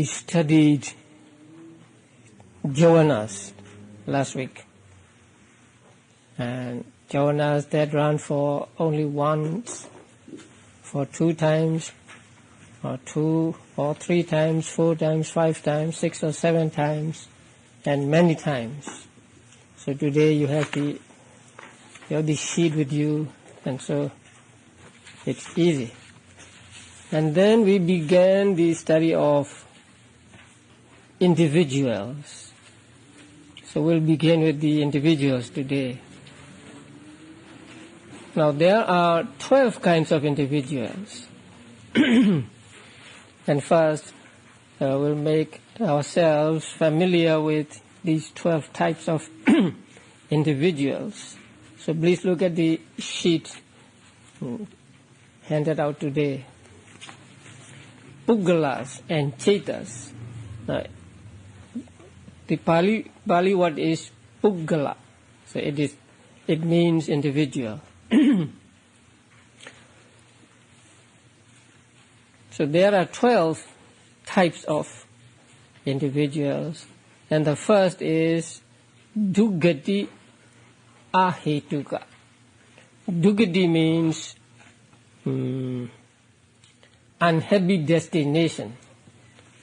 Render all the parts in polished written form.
We studied jhanas last week, and jhanas that run for only once, for 2 times, or 2 or 3 times, 4 times, 5 times, 6 or 7 times, and many times. So today you have the sheet with you, and so it's easy. And then we began the study of individuals. So we'll begin with the individuals today. Now there are 12 kinds of individuals. And first we'll make ourselves familiar with these 12 types of individuals. So please look at the sheet handed out today. Puggalas and Chetas. Now, the Pali word is Puggala. So it means individual. So there are 12 types of individuals, and the first is Dugati Ahetuka. Dugati means unhappy destination.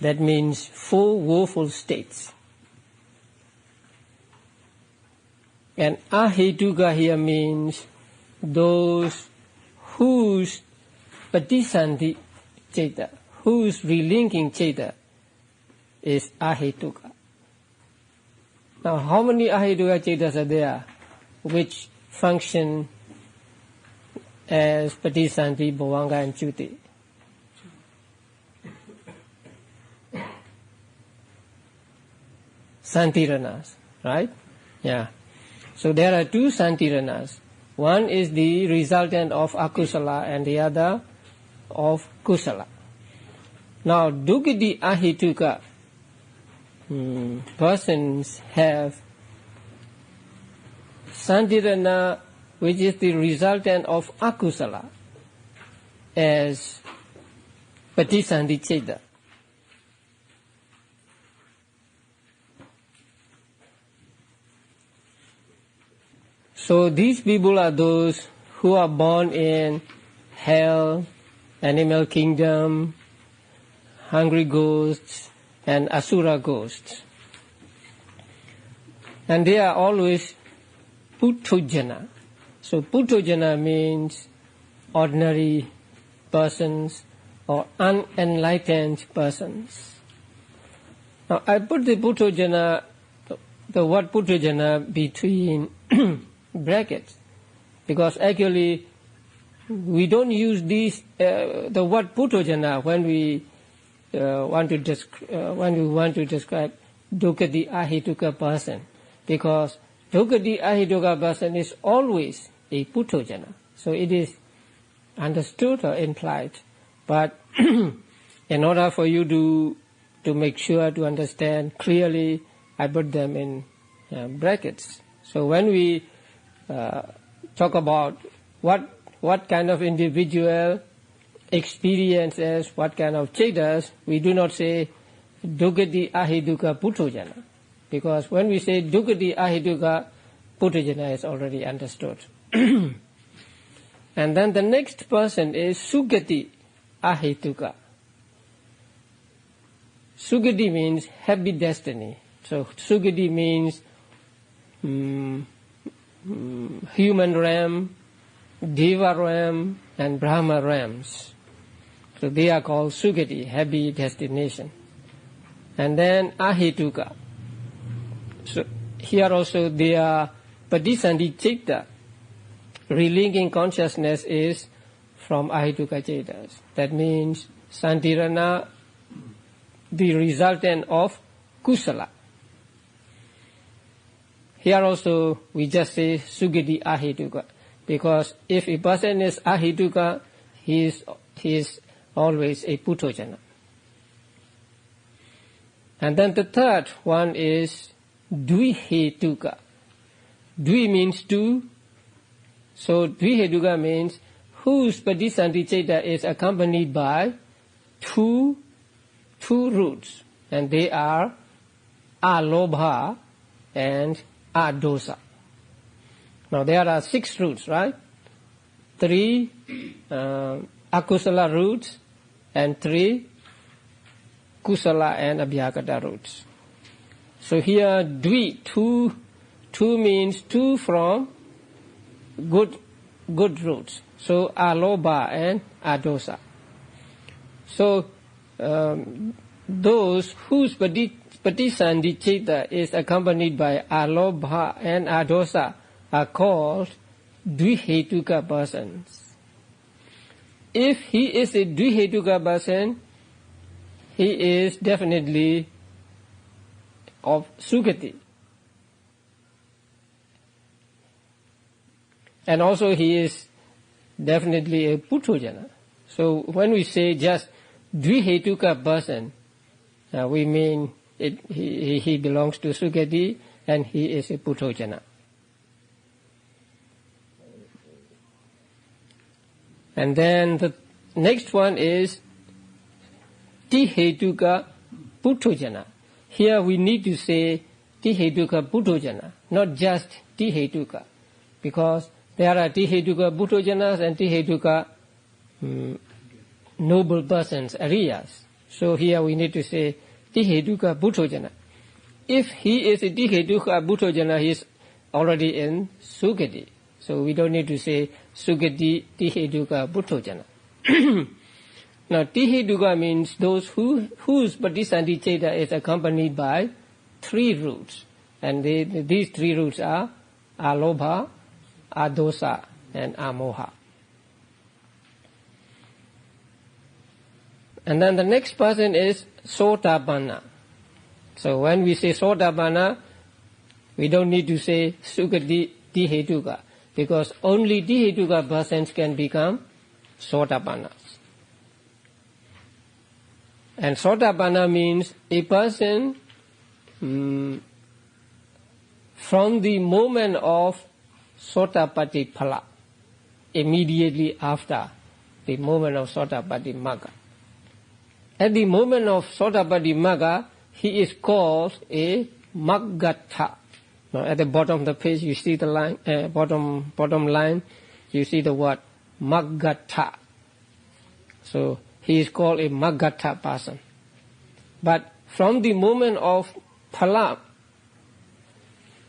That means 4 woeful states. And Ahetuka here means those whose patisanti Cheta, whose relinking Cheta is Ahetuka. Now, how many Ahetuka Chetas are there which function as Patisanti, Bhavanga and Chuti? Santiranas, right? Yeah. So there are 2 Santiranas. One is the resultant of Akusala and the other of Kusala. Now, Dukati Ahetuka persons have Santirana, which is the resultant of Akusala, as Patisanti Cheta. So these people are those who are born in hell, animal kingdom, hungry ghosts, and asura ghosts. And they are always Puthujana. So Puthujana means ordinary persons or unenlightened persons. Now I put the Puthujana, the word Puthujana between brackets, because actually we don't use the word Puthujana when we want to describe Dukati Ahetuka person, because Dukati Ahetuka person is always a Puthujana. So it is understood or implied. But in order for you to make sure to understand clearly, I put them in brackets. So when we talk about what kind of individual experiences, what kind of chetas, we do not say Dukati Ahetuka Puthujana, because when we say Dukati Ahetuka, Puthujana is already understood. And then the next person is Sugati Ahetuka. Sugati means happy destiny. So Sugati means human realm, Deva realm, and Brahma realms. So they are called Sugati, happy destination. And then Ahetuka. So here also they are Patisanti Cheta. Relinking consciousness is from Ahetuka Chetas. That means Santirana, the resultant of Kusala. Here also we just say Sugati Ahetuka, because if a person is Ahetuka, he is always a Puthujana. And then the third one is Dvihetuka. Dvi means 2. So Dvihetuka means whose Patisanti Cheta is accompanied by two roots. and they are alobha and adosa. Now there are 6 roots, right? 3 akusala roots and 3 kusala and abhyagata roots. So here dvi, two means 2 from good roots. So alobha and adosa. So those whose patisandhi citta is accompanied by alobha and adosa are called dvihetuka persons. If he is a dvihetuka person, he is definitely of sukati. And also he is definitely a puthojana. So when we say just dvihetuka person, we mean he belongs to sukati and he is a puthojana. And then the next one is tihetuka puthojana. Here we need to say tihetuka puthojana, not just tihetuka, because there are tihetuka puthojanaas and tihetuka noble persons, ariyas. So here we need to say tihetuka puthojana. If he is a tihetuka puthojana, he is already in sukati. So we don't need to say sukati tihetuka puthojana. Now tihetuka means those whose patisandhi citta is accompanied by 3 roots. And these 3 roots are alobha, adosa and amoha. And then the next person is sotapanna. So when we say sotapanna, we don't need to say sukati tihetuka, because only tihetuka persons can become sotapannas. And sotapanna means a person from the moment of sotapatti phala, immediately after the moment of sotapatti magga. At the moment of sotapatti magga, he is called a maggata. Now at the bottom of the page you see the line, bottom line, you see the word maggata. So he is called a maggata person. But from the moment of phala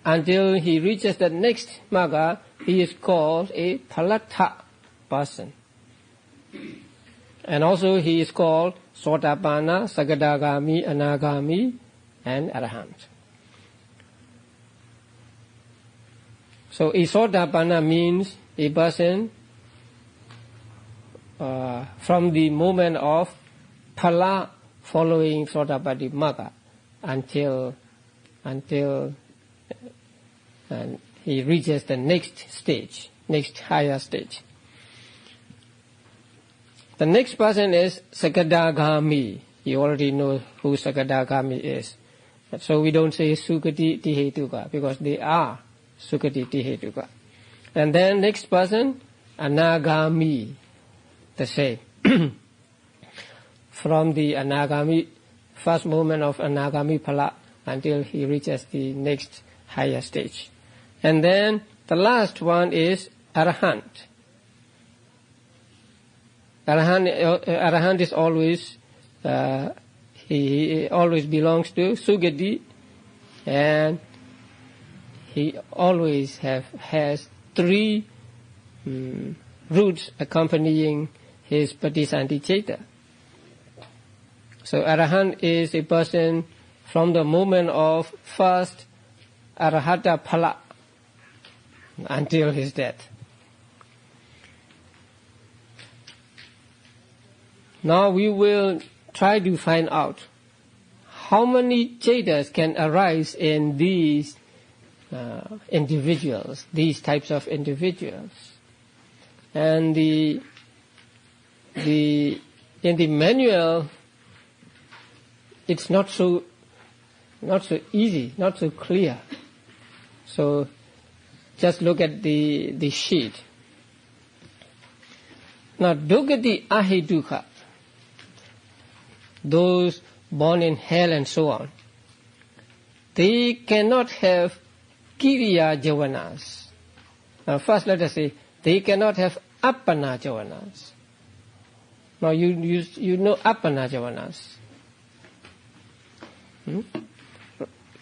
until he reaches the next magga, he is called a phalata person. And also he is called sotapanna, sagadagami, anagami, and arahant. So a sotapanna means a person from the moment of phala following sotapatti magga until he reaches the next stage, next higher stage. The next person is sagadagami. You already know who sagadagami is. So we don't say sukati tihetuka, because they are sukati tihetuka. And then next person, anagami, the same. From the anagami, first moment of anagami phala until he reaches the next higher stage. And then the last one is arahant. Arahant is always, he always belongs to sugati, and he always has 3 roots accompanying his patisandhi citta. So arahant is a person from the moment of first arahata phala until his death. Now we will try to find out how many cittas can arise in these individuals, these types of individuals. And in the manual, it's not so easy, not so clear. So just look at the sheet. Now, dukkati ahetuka, those born in hell and so on. They cannot have Kiriya Javanas. First let us say, they cannot have Appana Javanas. Now you know Appana Javanas.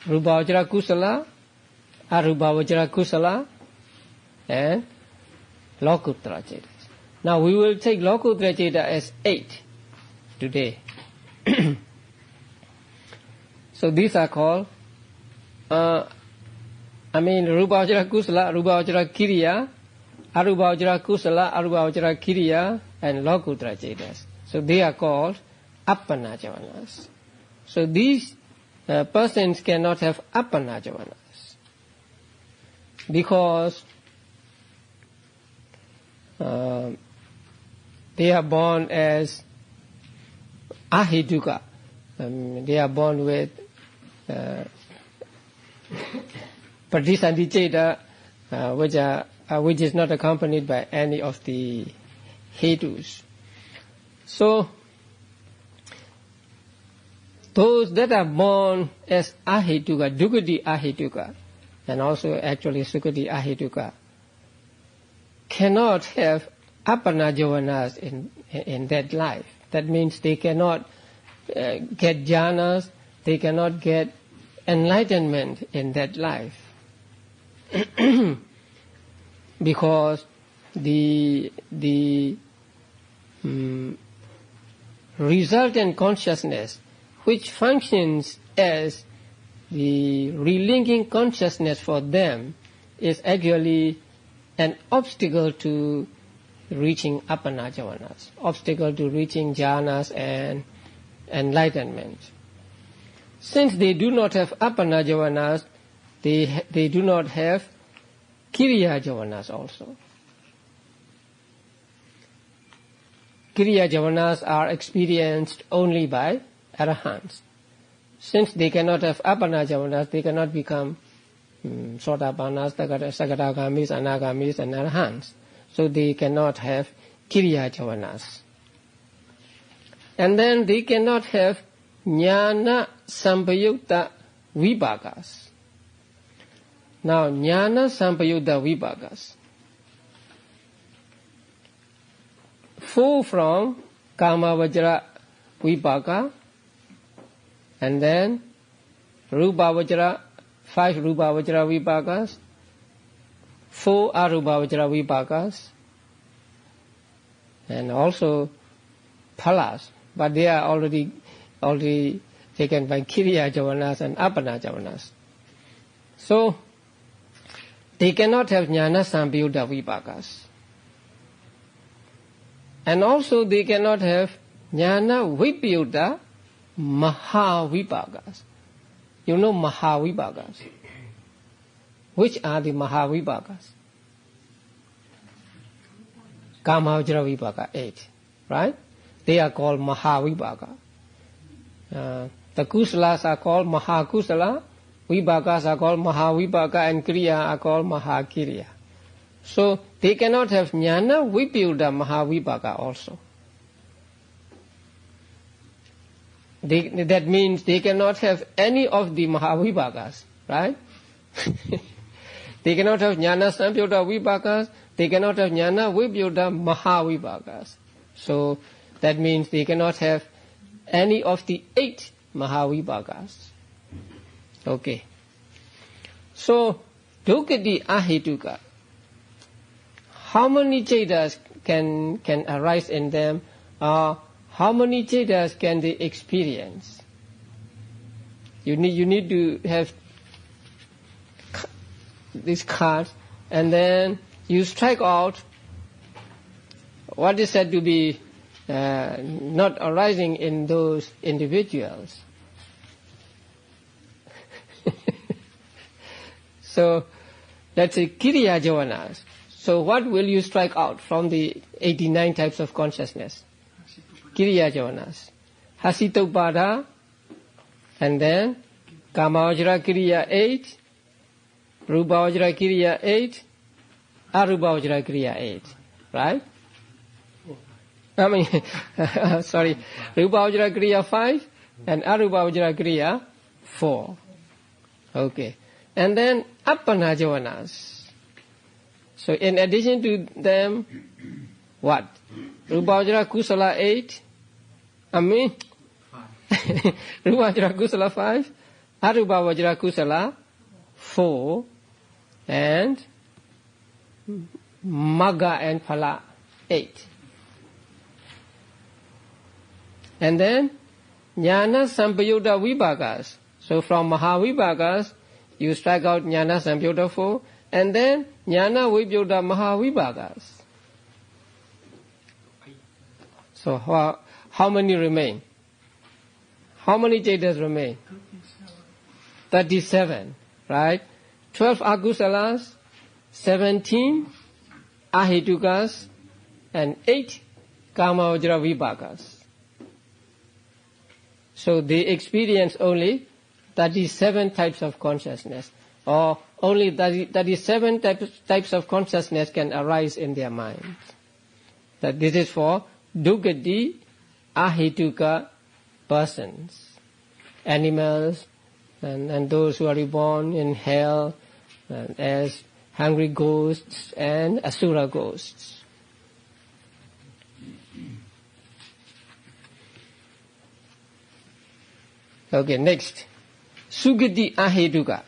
Rubhavajra Kusala, Arubhavajra Kusala, and Lokuttara Cetas. Now we will take Lokuttara Ceta as 8 today. So these are called, Rubhavajra Kusala, Rubhavajra Kiriya, Arubhavajra Kusala, Arubhavajra Kiriya, and Lokuttara Cetas. So they are called Appana Javanas. So these persons cannot have Appana Javanas because they are born as Ahituka. They are born with Pradisandhi Ceta, which is not accompanied by any of the Hetus. So those that are born as Ahituka, Dukati Ahituka, and also actually Sukati Ahituka, cannot have Appana Javanas in that life. That means they cannot get jhanas, they cannot get enlightenment in that life. Because the resultant consciousness, which functions as the relinking consciousness for them, is actually an obstacle to reaching Appana Javanas, obstacle to reaching jhanas and enlightenment. Since they do not have Appana Javanas, they do not have Kiriya Javanas also. Kiriya Javanas are experienced only by Arahants. Since they cannot have Appana Javanas, they cannot become Sotapannas, Sakadagamis, Anagamis, and Arahants. So they cannot have Kiriya Javanas. And then they cannot have Jnana Sampayukta Vibhagas. Now, Jnana Sampayukta Vibhagas flow from Kama Vajra Vibhaga, and then Rupa Vajra, 5 Rupa Vajra Vibhagas, 4 Arupa Vajra Vibhagas, and also Phalas, but they are already taken by Kiriya Javanas and Appana Javanas. So they cannot have Jnana Sampayukta Vibhagas. And also they cannot have Jnana Vipayukta Mahavibhagas. You know Mahavibhagas. Which are the Mahavibhagas? Kamavajra Vibhaga, 8. Right? They are called Mahavibhaga. The Kusalas are called Mahakusala, Vibhagas are called Mahavibhaga, and Kriya are called Mahakiriya. So they cannot have Jnana Vipayukta Mahavibhaga also. That means they cannot have any of the Mahavibhagas, right? They cannot have Jnana Sampayukta Vibhagas, they cannot have Jnana Vipayukta Mahavibhagas. So that means they cannot have any of the 8 Mahavibhagas. Okay. So, Dukati Ahituka, how many Cetas can arise in them? How many Cetas can they experience? You need to have this card, and then you strike out what is said to be not arising in those individuals. So let's say Kiriya Javanas. So what will you strike out from the 89 types of consciousness? Kiriya Javanas. Hasitopada, and then Kamavajra Kiriya 8, Rupavajra Kiriya 8, Arupavajra Kiriya 8. Right? Sorry, Rupavajra Kriya 5, And Arupa Vajra Kriya, 4. Okay. And then Appana Javanas. So in addition to them, what? Rupa Vajra Kusala 8. Rupa Vajra Kusala 5. Arupa Vajra Kusala 4. And Magga and Phala 8. And then Jnana Sampayutta Vibhagas. So from Mahavibhagas, you strike out Jnana Sampayutta 4, and then Jnana Vibhyutta Mahavibhagas. So how many remain? How many Chetas remain? 37, right? 12 Akusalas, 17 Ahitukas, and 8 Kama Vajra Vibhagas. So they experience only 37 types of consciousness, or only 37 types of consciousness can arise in their mind. That this is for Dukati Ahituka persons, animals, and those who are reborn in hell as hungry ghosts and asura ghosts. Okay, next. Sugati Ahetuka.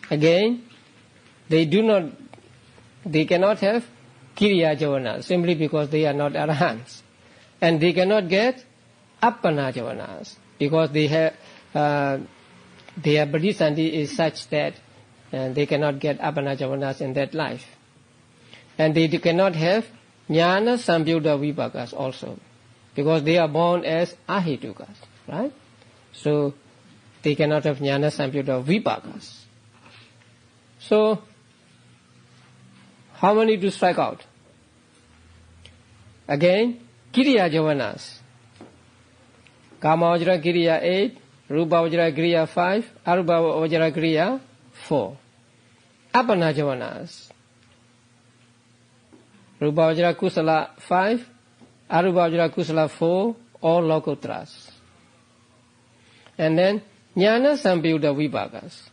Again, they cannot have Kiriya Javanas simply because they are not Arahants. And they cannot get Appana Javanas because their Bodhisanti is such that they cannot get Appana Javanas in that life. And they cannot have Jnana Sampayutta Vibhagas also because they are born as Ahitukas. Right? So they cannot have Jnana Sampayutta Vibhagas. So how many to strike out? Again, Kiriya Javanas. Kama Vajra Kriya 8, Rupa Vajra Kriya 5, Arupa Vajra Kriya 4. Appana Javanas. Rupa Vajra Kusala 5, Arupa Vajra Kusala 4, all Lokotras. And then Jnana Sampayutta Vibhagas.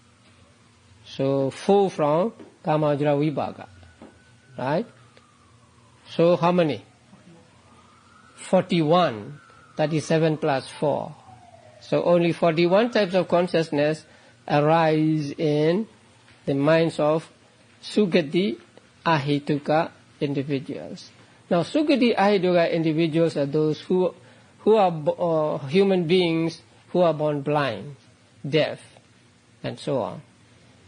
So 4 from Kama Vajra Vibhaga. Right? So how many? 41. 37 plus 4. So only 41 types of consciousness arise in the minds of Sugati Ahituka individuals. Now Sugati Ahituka individuals are those who are human beings who are born blind, deaf, and so on,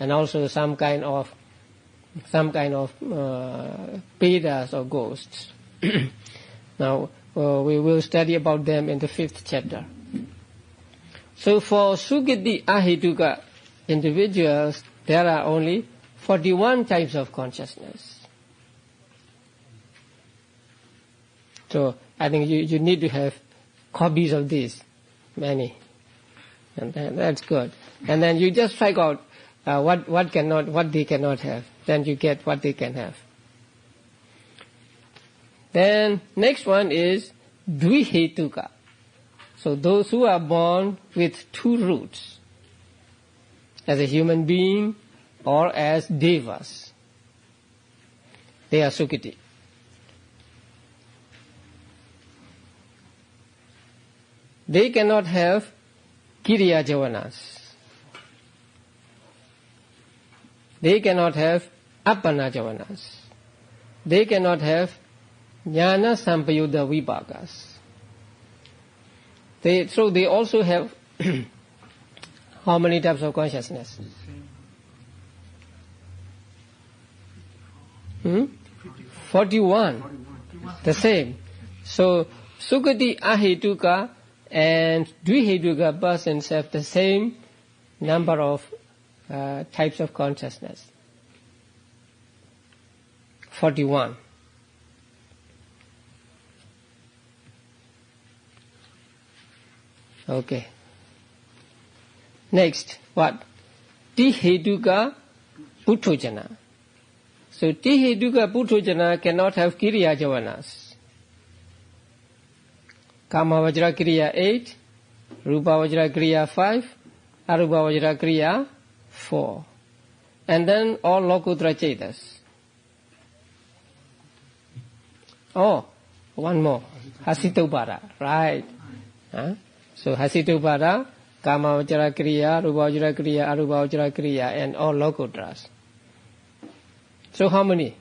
and also some kind of Pedas or ghosts. Now we will study about them in the 5th chapter. So for Sugati Ahituka individuals, there are only 41 types of consciousness. So I think you need to have copies of these, many. And that's good. And then you just strike out what they cannot have. Then you get what they can have. Then next one is Dvihetuka. So those who are born with 2 roots, as a human being or as devas, they are Sukati. They cannot have Kiriya Javanas. They cannot have Appana Javanas. They cannot have Jnana Sampayutta Vibhagas. So they also have how many types of consciousness? 41. The same. So Sukati Ahituka and Dvihetuka persons have the same number of types of consciousness. 41. Okay. Next, what? Tihetuka Puthojana. So Tihetuka Puthojana cannot have Kiriya Javanas. Kama Vajra Kriya 8, Rupa Vajra Kriya 5, Arupa Vajra Kriya 4. And then all Lokutra Chetas. Oh, one more. Hasitopara, right. So Hasitopara, Kama Vajra Kriya, Rupa Vajra Kriya, Arupa Vajra Kriya, and all Lokutras. So how many?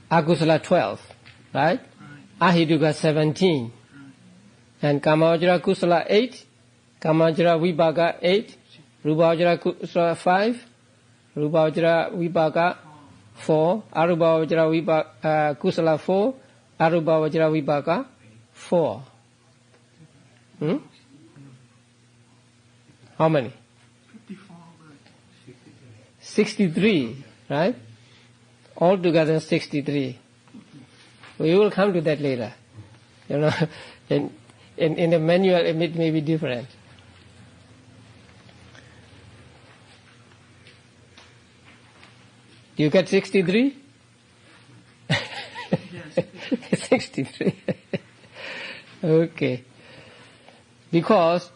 Akusala 12, right? Ahituka 17. And Kamavajra Kusala 8, Kamavajra Vibhaga 8, Rupavajra Kusala 5, Rupavajra Vibhaga 4, Arupavajra Vibhaga Kusala 4, Arupavajra Vibhaga 4. How many? 63, right? Altogether 63. We will come to that later. You know, in the manual it may be different. Do you get 63? Yes. 63. Okay. Because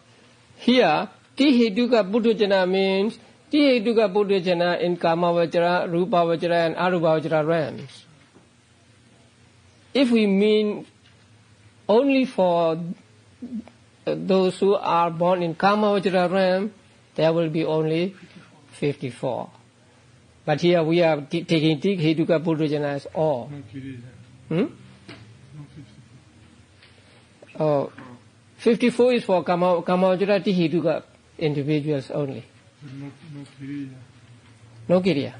here, Tihetuka Buddhajana means Tihetuka Buddhajana in Kamavajra, Rupavajra and Arupavajra realms. If we mean only for those who are born in Kamavajra realm, there will be only 54. But here we are taking Tihetuka Buddhajana as all. Oh, 54 is for Kamavajra Tihetuka individuals only. No Kiriya.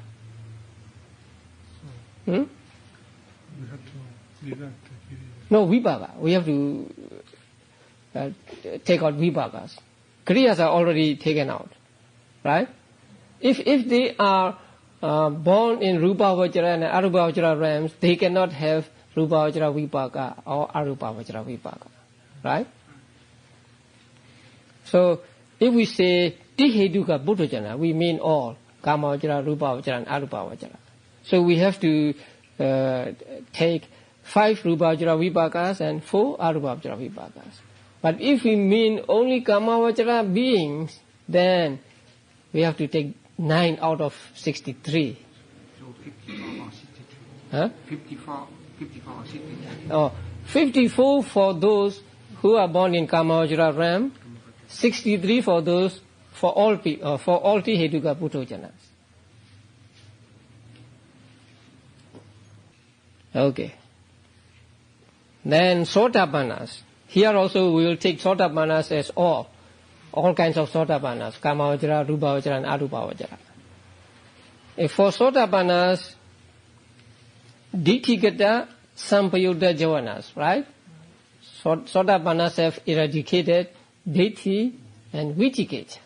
We have to deduct the Kiriya. No Vibhaga. We have to take out Vibhagas. Kriyas are already taken out. Right? If they are born in Rupavajra and Arupavajra realms, they cannot have Rupavajra Vibhaga or Arupavajra Vibhaga. Right? So, if we say Tihetuka Buddhajana, we mean all Kamavajra, Rupavajra and Arupavajra. So we have to take 5 Rupavajra Vibhagas and 4 Arupavajra Vibhagas. But if we mean only Kamavajra beings, then we have to take 9 out of 63. So 54 or 63. Huh? 54 or 63. Oh, 54 for those who are born in Kamavajra realm, 63 for those, for all Tihetuka Buddhajanas. Okay. Then Sotapannas. Here also we will take Sotapannas as all kinds of Sotapannas, Kamavajra, Rupavajra and Arupavajra. If for Sotapannas, Ditthigata Sampayutta Javanas, right? Sotapannas have eradicated Ditti and Vicikiccha.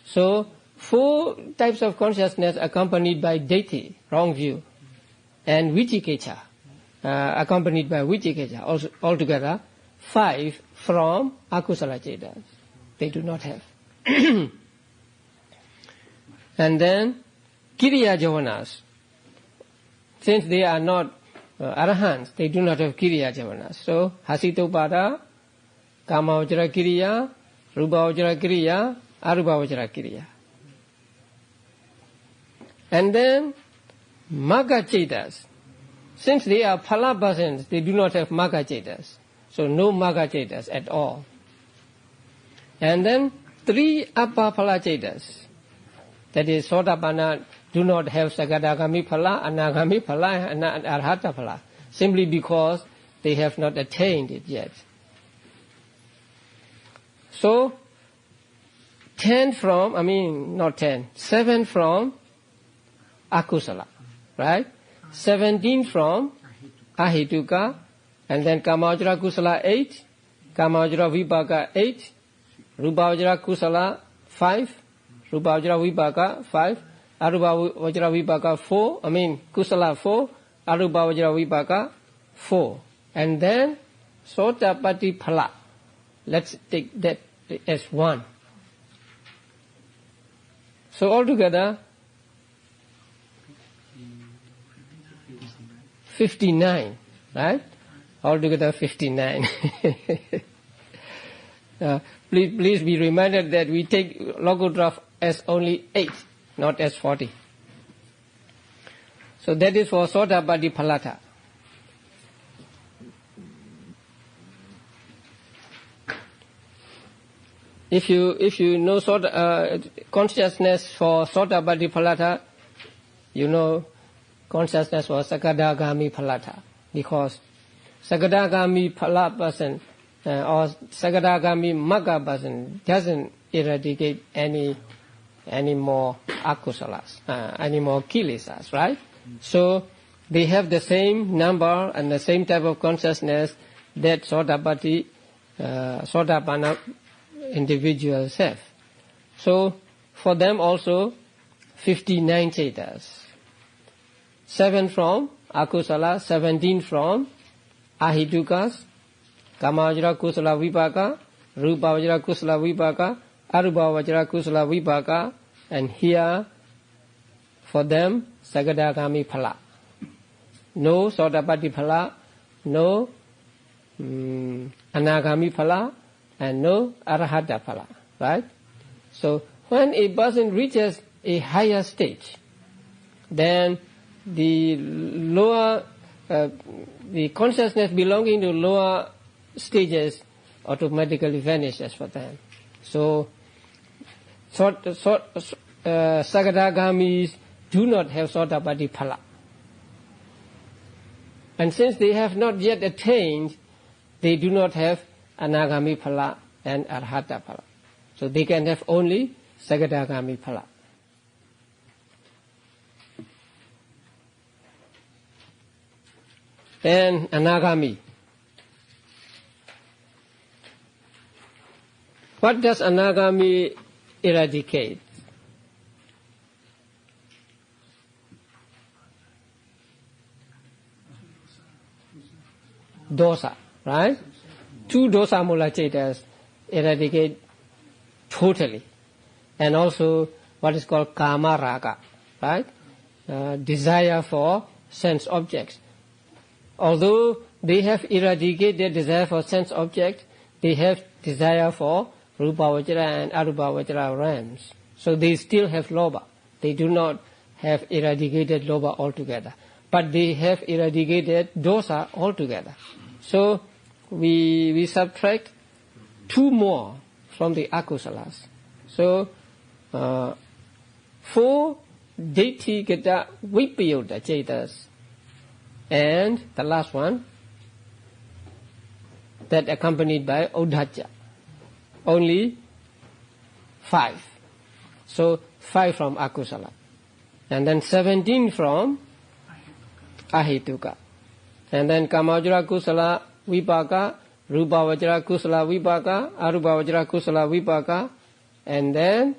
So 4 types of consciousness accompanied by Ditti, wrong view, and Vicikiccha, accompanied by Vicikiccha, altogether 5 from Akusala Chetas. They do not have. And then Kiriya Javanas. Since they are not Arahants, they do not have Kiriya Javanas. So Hasitopada, Kamavajra Kiriya, Rupavajra Kiriya, Arupavajra Kiriya. And then Magga Chetas. Since they are Phala persons, they do not have Magga Chetas. So no Magga Chetas at all. And then 3 Appa Phala Chetas. That is, Sotapanna do not have Sagadagami Phala, Anagami Phala, and Arhata Phala. Simply because they have not attained it yet. So, 7 from Akusala, right? 17 from Ahituka, and then Kamavajra Kusala 8, Kamavajra Vibhaga 8, Rupavajra Kusala 5, Rupavajra Vibhaga 5, Arupavajra Vibhaga 4, Kusala 4, Arupavajra Vibhaga 4. And then Sotapatti Phala. Let's take that as 1. So altogether, 59, right? Altogether 59. Please be reminded that we take logodraph as only 8, not as 40. So that is for Sotapatti Phalata. If you know consciousness for Sotapatti Phalata, you know consciousness for Sakadagami Phalata, because Sakadagami Phala person or Sakadagami Magga person doesn't eradicate any more akusalas, any more kilesas, right? So they have the same number and the same type of consciousness that Sotapatti, Sotapanna individuals have. So for them also 59 cetas. 7 from akusala, 17 from ahitukas, kamavajra kusala vipaka, rupavajra kusala vipaka, arupavajra kusala vipaka, and here for them Sagadagami Phala. No Sotapatti Phala, no Anagami Phala, and no Arahata Phala, right? So when a person reaches a higher stage, then the lower, the consciousness belonging to lower stages automatically vanishes for them. So Sagadagamis do not have Sotapatti Phala. And since they have not yet attained, they do not have Anagami Phala and Arhata Phala. So they can have only Sagadagami Phala. And Anagami. What does Anagami eradicate? Dosa, right? 2 dosa mula cetas eradicate totally. And also what is called kama raga, right? Desire for sense objects. Although they have eradicated desire for sense objects, they have desire for rupavajra and arupavajra realms. So they still have lobha. They do not have eradicated lobha altogether. But they have eradicated dosa altogether. So we subtract 2 more from the akusalas. So 4 deity gata vipayota cetas, and the last one that accompanied by Udhaja, only 5. So 5 from akusala, and then 17 from ahituka, and then kamavajra kusala vipaka, rupavajra kusala vipaka, arupavajra kusala vipaka, and then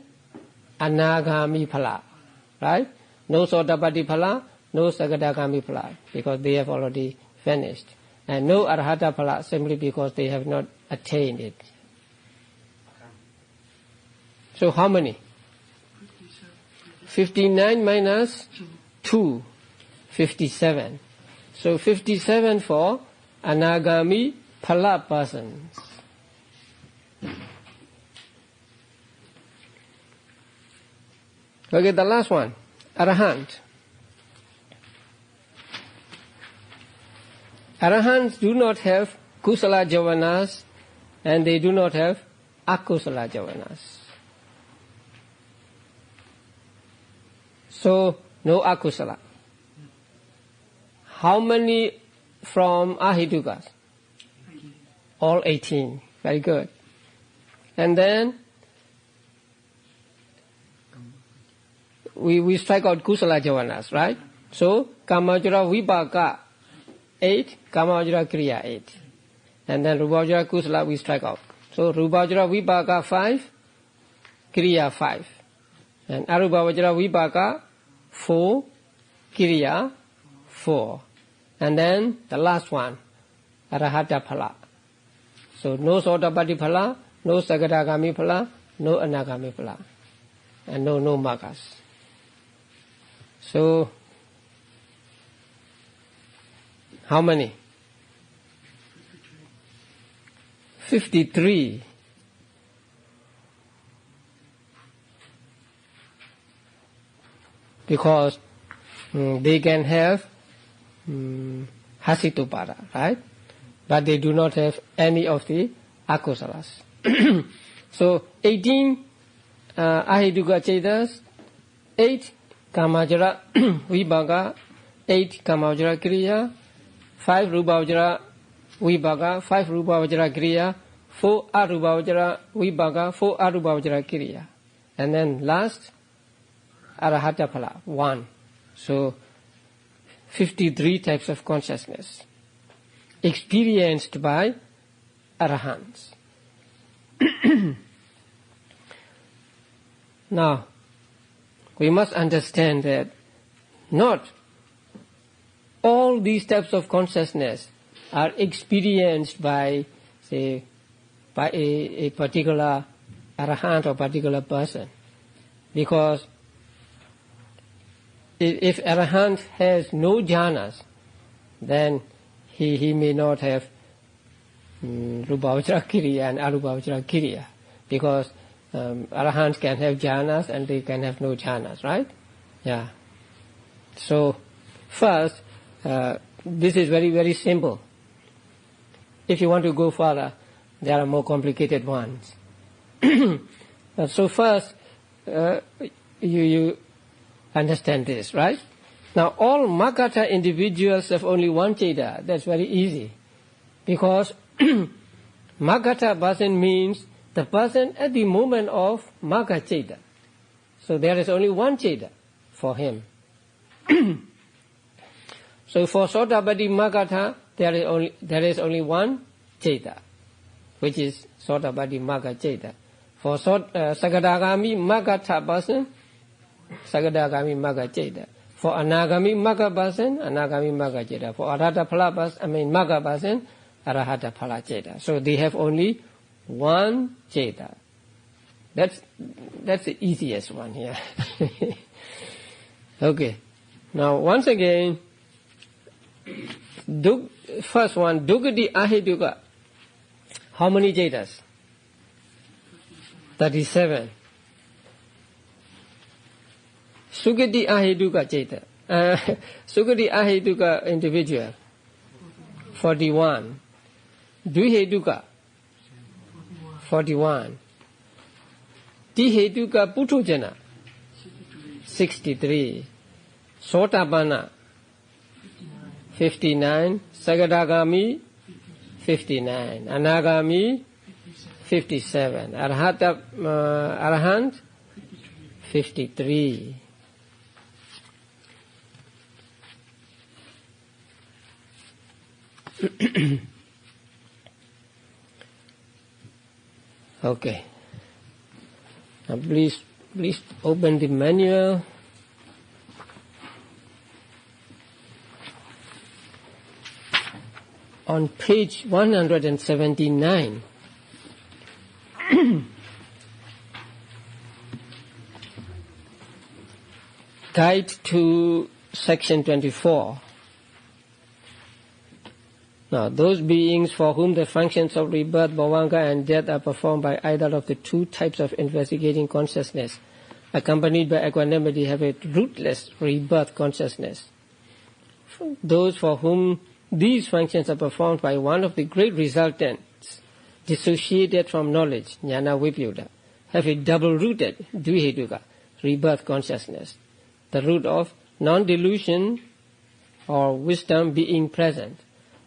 anagami phala, right? No Sotapatti phala, no Sagadagami phala, because they have already vanished, and no Arhata phala, simply because they have not attained it. So how many? 59 minus 2, 57. So 57 for Anagami phala persons. Okay, the last one, Arahant. Arahants do not have kusala javanas and they do not have akusala javanas. So, no akusala. How many from ahitukas? All 18. Very good. And then we strike out kusala javanas, right? So, kamajra vipaka 8, kamajra kriya 8. And then rupavajra kusala we strike out. So, rupavajra vipaka 5, kriya 5. And arupavajra vipaka 4, kriya 4. And then the last one, Arahata phala. So no Sotapatti phala, no Sagadagami phala, no Anagami phala, and no Magas. So, how many? 53. Because they can have Hasitupada, right? But they do not have any of the Akusalas. So 18 Ahiduga Chetas, 8 Kamajara Vibhaga, 8 Kamajara Kriya, 5 Rubhavajara Vibhaga, 5 Rubhavajara Kriya, 4 Arubhavajara Vibhaga, 4 Arubhavajara Kriya. And then last Arahata Phala, 1. So 53 types of consciousness experienced by Arahants. Now, we must understand that not all these types of consciousness are experienced by, say, by a particular Arahant or particular person. Because if Arahant has no jhanas, then he may not have Rubhavajara Kriya and Arubhavajara Kriya. Because Arahants can have jhanas and they can have no jhanas, right? Yeah. So, first, this is very, very simple. If you want to go further, there are more complicated ones. So first, you understand this, right? Now, all Magata individuals have only one Cheda. That's very easy. Because Magata person means the person at the moment of Magga Cheda. So there is only one Cheda for him. So for Sotabadi Magata, there is only one Cheda, which is Sotabadi Magga Cheda. For Sagadagami Magata person, Sagadagami Magga Cheda. For Anagami Magga person, Anagami Magga Cheda. For Arahata Phala person, Magga person, Arahata Phala Cheda. So they have only one Cheda. That's the easiest one here. Okay. Now once again, first one, Dugadi Ahiduga. How many Chedas? 37. Sugati Ahiduga Cheta. Sugati Ahiduga individual. 41. Dviheduka. 41. Tiheduka Putujana. 63. Sotabana. 59. Sagadagami. 59. Anagami. 57. Arahant. 53. Okay. Now please open the manual. On page 179. Guide to section 24. Now, those beings for whom the functions of rebirth, bhavanga and death are performed by either of the two types of investigating consciousness, accompanied by equanimity, have a rootless rebirth consciousness. Those for whom these functions are performed by one of the great resultants, dissociated from knowledge, jnana vipyuta, have a double-rooted dvihetuka, rebirth consciousness, the root of non-delusion or wisdom being present.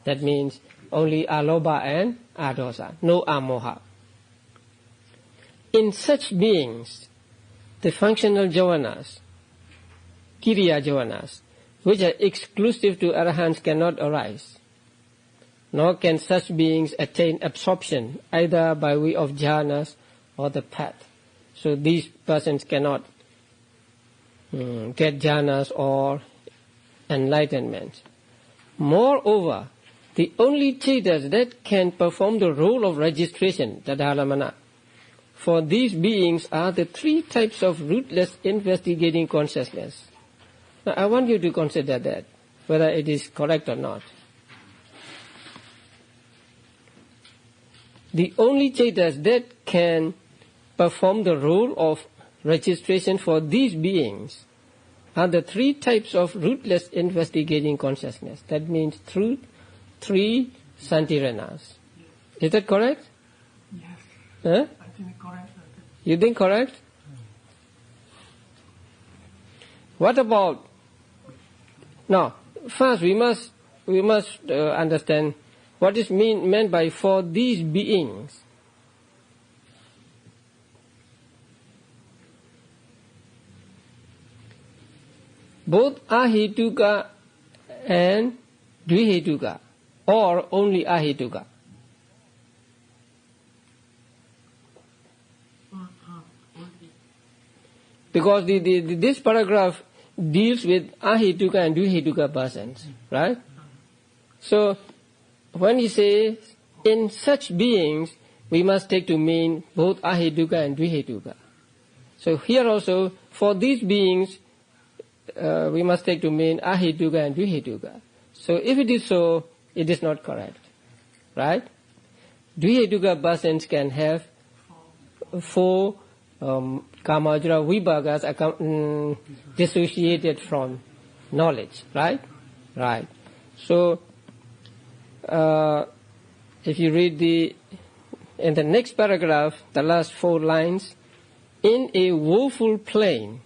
That means only alobha and adosa, no amoha. In such beings, the functional jhanas, kiriya jhanas, which are exclusive to arahants, cannot arise. Nor can such beings attain absorption either by way of jhanas or the path. So these persons cannot get jhanas or enlightenment. Moreover, the only chetas that can perform the role of registration, tadharamana, for these beings are the three types of rootless investigating consciousness. Now, I want you to consider that, whether it is correct or not. The only Chetas that can perform the role of registration for these beings are the three types of rootless investigating consciousness. That means through three Santiranas. Is that correct? Yes. Huh? I think correct. You think correct? What about... Now, first we must understand what is meant by for these beings. Both Ahetuka and Dvihetuka, or only Ahetuka. Because this paragraph deals with Ahetuka and Dvihetuka persons, right? So, when he says, in such beings, we must take to mean both Ahetuka and Dvihetuka. So here also, for these beings, we must take to mean Ahetuka and Dvihetuka. So if it is so, it is not correct, right? Dvihetuka persons can have four kamajra vibhagas dissociated from knowledge, right? Right. So, if you read in the next paragraph, the last 4 lines, in a woeful plane,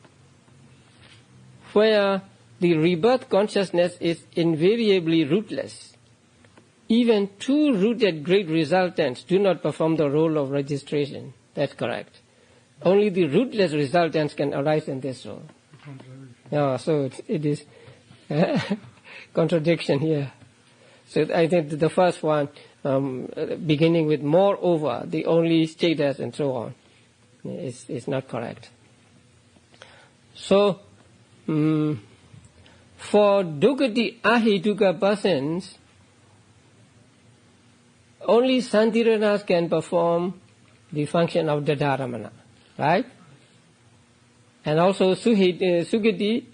where the rebirth consciousness is invariably rootless, even two rooted great resultants do not perform the role of registration. That's correct. Only the rootless resultants can arise in this role. So it is contradiction here. So I think the first one, beginning with moreover, the only status and so on, is not correct. So, for Dukati Ahetuka persons, only Santiranas can perform the function of the Dharamana, right? And also Sugati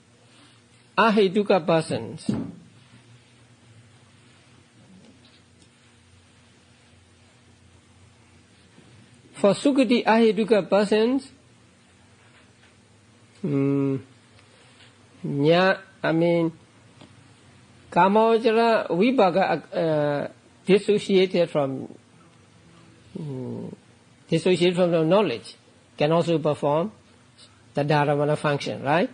Ahetuka persons. For Sugati Ahetuka persons, Kamajara Vibhaga dissociated from the knowledge can also perform the Dharamana function, right?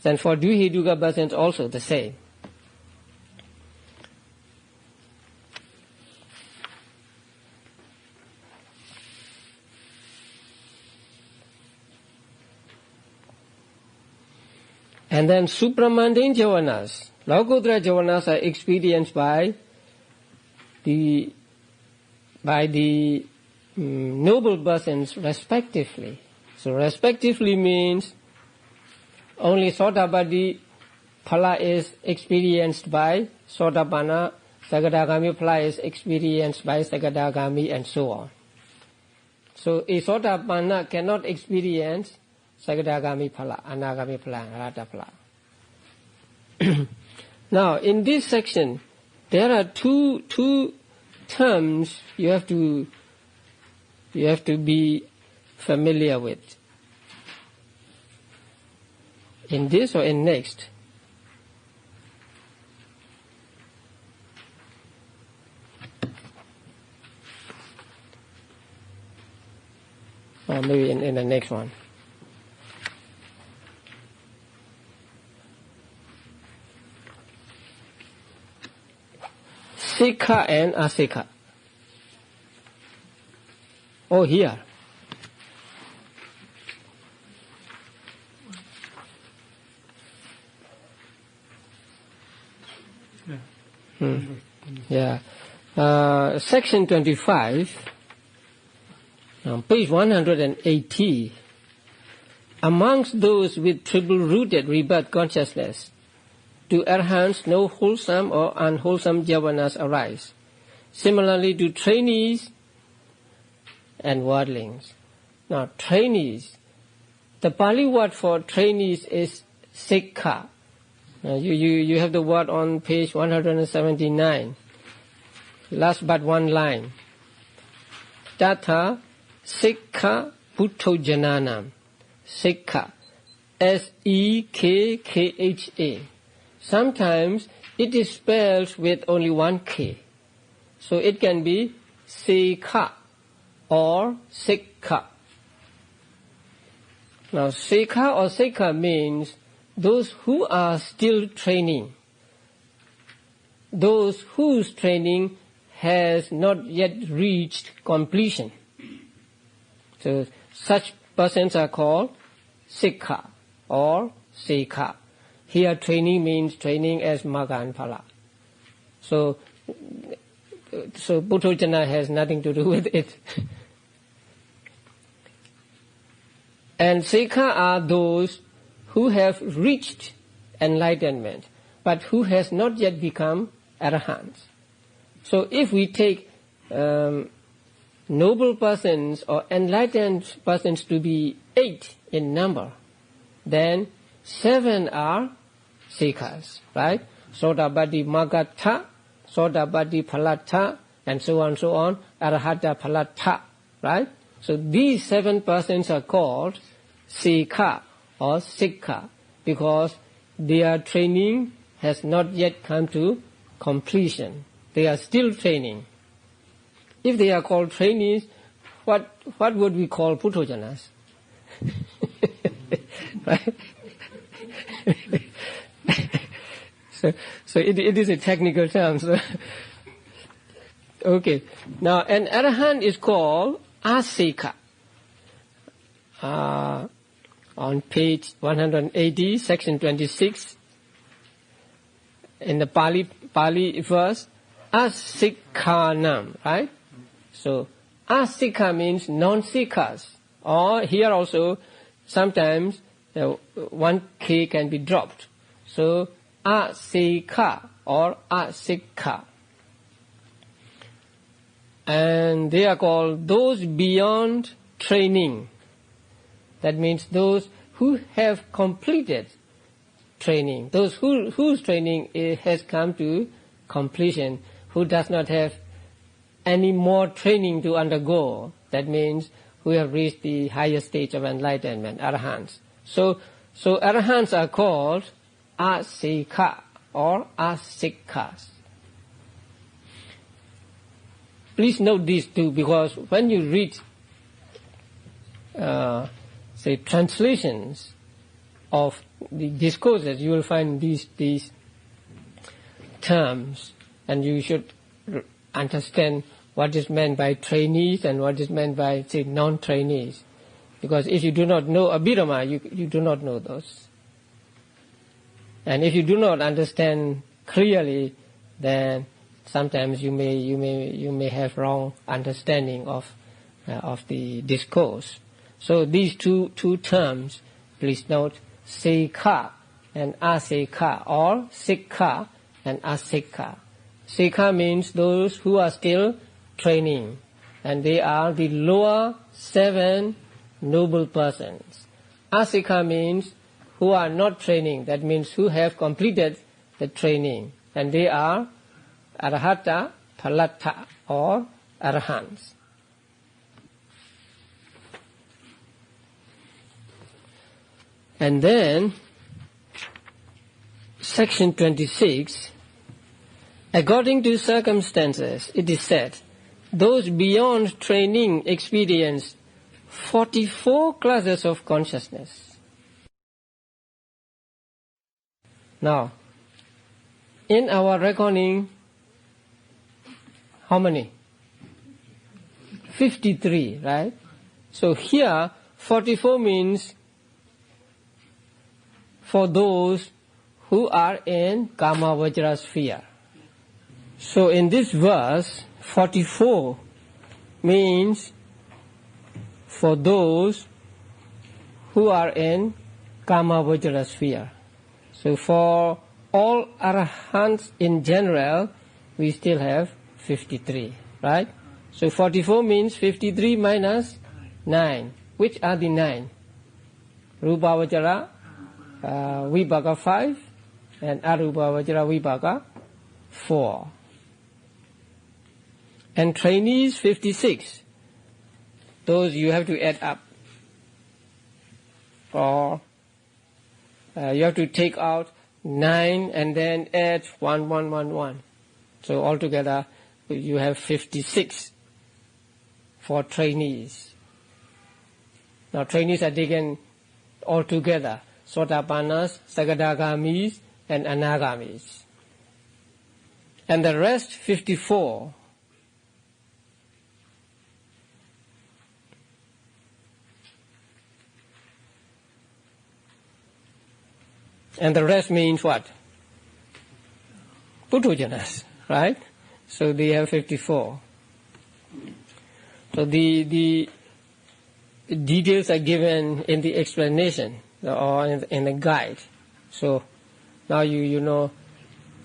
Then for Dvihetuka persons also the same. And then supramundane javanas, Laukottara javanas are experienced by the noble persons respectively. So respectively means only Sotabadi phala is experienced by Sotapanna, Sagadagami phala is experienced by Sagadagami, and so on. So a Sotapanna cannot experience Sagadagami phala, Anagami phala, Arahata phala. Now, in this section, there are two terms you have to be familiar with. In this or in next? Or maybe in the next one. Sikha and asikha. Oh, here. Yeah. Section 25, page 180. Amongst those with triple-rooted rebirth consciousness, to arhants no wholesome or unwholesome javanas arise. Similarly to trainees and worldlings. Now, trainees. The Pali word for trainees is sikha. You have the word on page 179. Last but one line. Tatha sikha putthojananam. Sikha. S-E-K-K-H-A. Sometimes it is spelled with only one K. So it can be sikha or sikha. Now, sikha or sikha means those who are still training, those whose training has not yet reached completion. So, such persons are called sikha or sikha. Here, training means training as magga and phala. So puthojana has nothing to do with it. And sikha are those who have reached enlightenment, but who has not yet become arahants. So if we take noble persons or enlightened persons to be 8 in number, then 7 are sikhas, right? Sodabadi Magatha, Sodabadi Phalatha, and so on, Arahata Phalatha, right? So these 7 persons are called sikha or sikha because their training has not yet come to completion. They are still training. If they are called trainees, what would we call putthojanas? Right? So it is a technical term. So okay. Now an arahant is called asikha. On page 180, section 26, in the Pali verse, asikhanam, right? So asikha means non-sikhas. Or here also, sometimes one K can be dropped. So asikha or asikha. And they are called those beyond training. That means those who have completed training, those whose training has come to completion, who does not have any more training to undergo. That means who have reached the higher stage of enlightenment, arahants. So arahants are called asikha or asikhas. Please note these two, because when you read say translations of the discourses, you will find these terms, and you should understand what is meant by trainees and what is meant by, say, non-trainees. Because if you do not know Abhidhamma, you do not know those. And if you do not understand clearly, then sometimes you may have wrong understanding of the discourse. So these two terms, please note, sikha and asikha, or sikha and asikha. Sikha means those who are still training, and they are the lower 7 noble persons. Asikha means who are not training, that means who have completed the training, and they are arahata, phalatha, or arahants. And then, section 26, according to circumstances, it is said, those beyond training experience 44 classes of consciousness. Now, in our reckoning, how many? 53, right? So here, 44 means for those who are in Kama Vajra sphere. So in this verse, 44 means for those who are in Kama Vajra sphere. So for all arahants in general, we still have 53, right? So 44 means 53 minus 9. which are the 9? Rupa Vajra Vibhaga 5 and Arupa Vajra Vibhaga 4. And trainees 56. Those you have to add up. Or you have to take out 9 and then add 1, 1, 1, 1. So altogether you have 56 for trainees. Now trainees are taken all together. Sotapannas, Sagadagamis and Anagamis. And the rest 54. And the rest means what? Putthojanas, right? So they have 54. So the details are given in the explanation or in the guide. So now you know.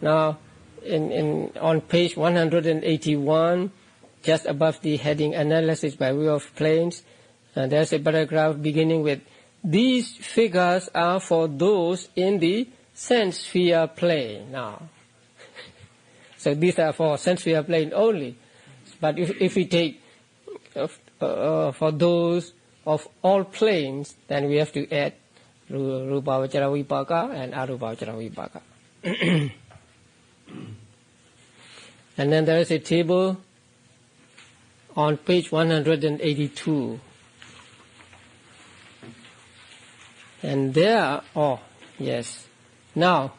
Now on page 181, just above the heading Analysis by way of planes, there's a paragraph beginning with, these figures are for those in the sense sphere plane. Now, so these are for sense sphere plane only. But if we take for those of all planes, then we have to add Rupa Vajra Vibhaga and Arupa Vajra Vibhaga. And then there is a table on page 182. And there, yes. Now,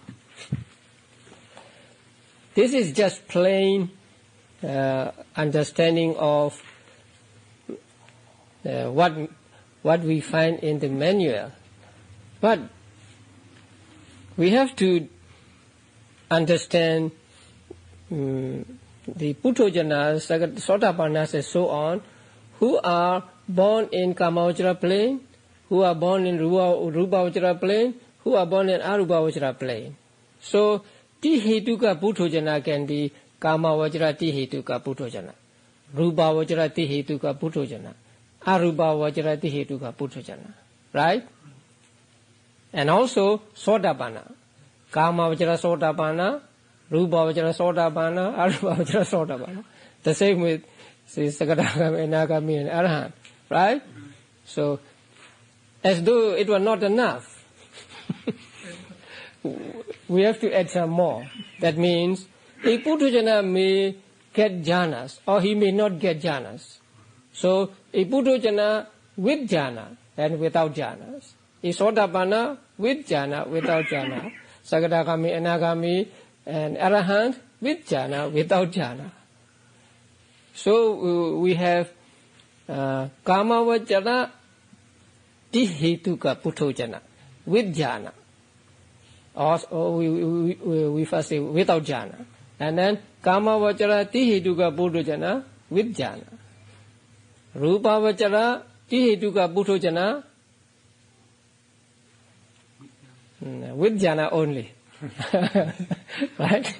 this is just plain understanding of what we find in the manual. But we have to understand the Putthojanas, Sotapannas and so on, who are born in Kamavajra plane, who are born in Rupa Vajra plane, who are born in Arupa Vajra plane. So, Tihetuka Putthodjana can be Kama Vajra Tihetuka Putthodjana, Rupa Vajra Tihetuka Putthodjana, Arupa Vajra Tihetuka Putthodjana. Right? And also Sotapanna. Kama Vajra Sotapanna, Rupa Vajra Sotapanna, Arupa Vajra Sotapanna. The same with Sagadagami, Nagami and Arahant. Right? So, as though it were not enough, we have to add some more. That means a Putthodjana may get jhanas or he may not get jhanas. So a Putthodjana with jhana and without jhanas. A Sotapanna with jhana, without jhana. Sagadagami, Anagami and Arahant with jhana, without jhana. So we have Kamavajra Tihetuka Putthodjana with jhana. Or we first say without jhana. And then Kamavajra Tihetuka Putthodjana with jhana. Rupa Vajra Tihetuka Putthodjana with jhana only. Right?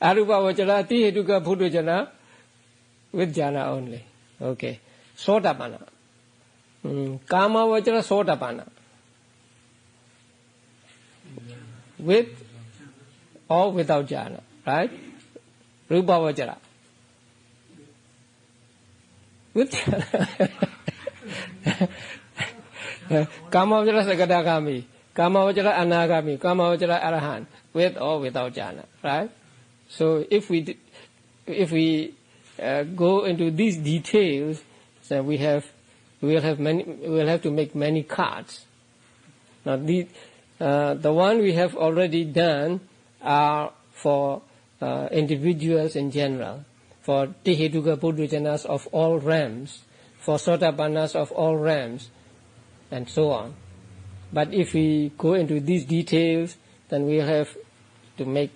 Arupa Vajra Tihetuka Putthodjana with jhana only. Okay. Sotapanna. Kama Vajra Sotapanna. With or without jhana. Right? Rupa Vajra. With jhana. Kama Vajra Sagadagami. Kama Vajra Anagami. Kama Vajra Arahant. With or without jhana. Right? So if we go into these details, then we'll have to make many cards. Now the one we have already done are for individuals in general, for Tihetuka Putthodjanas of all realms, for Sotapannas of all realms, and so on. But if we go into these details, then we'll have to make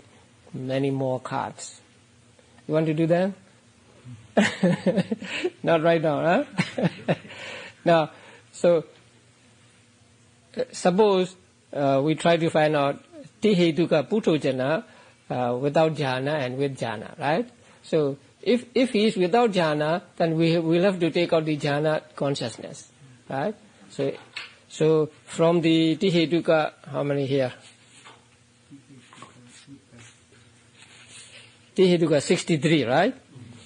many more cards. You want to do that? Not right now, huh? Now, so suppose we try to find out Tihetuka Putthodjana without jhana and with jhana, right? So if he is without jhana, then we'll have to take out the jhana consciousness. right? So from the Tihetuka, how many here? Tihetuka 63, right?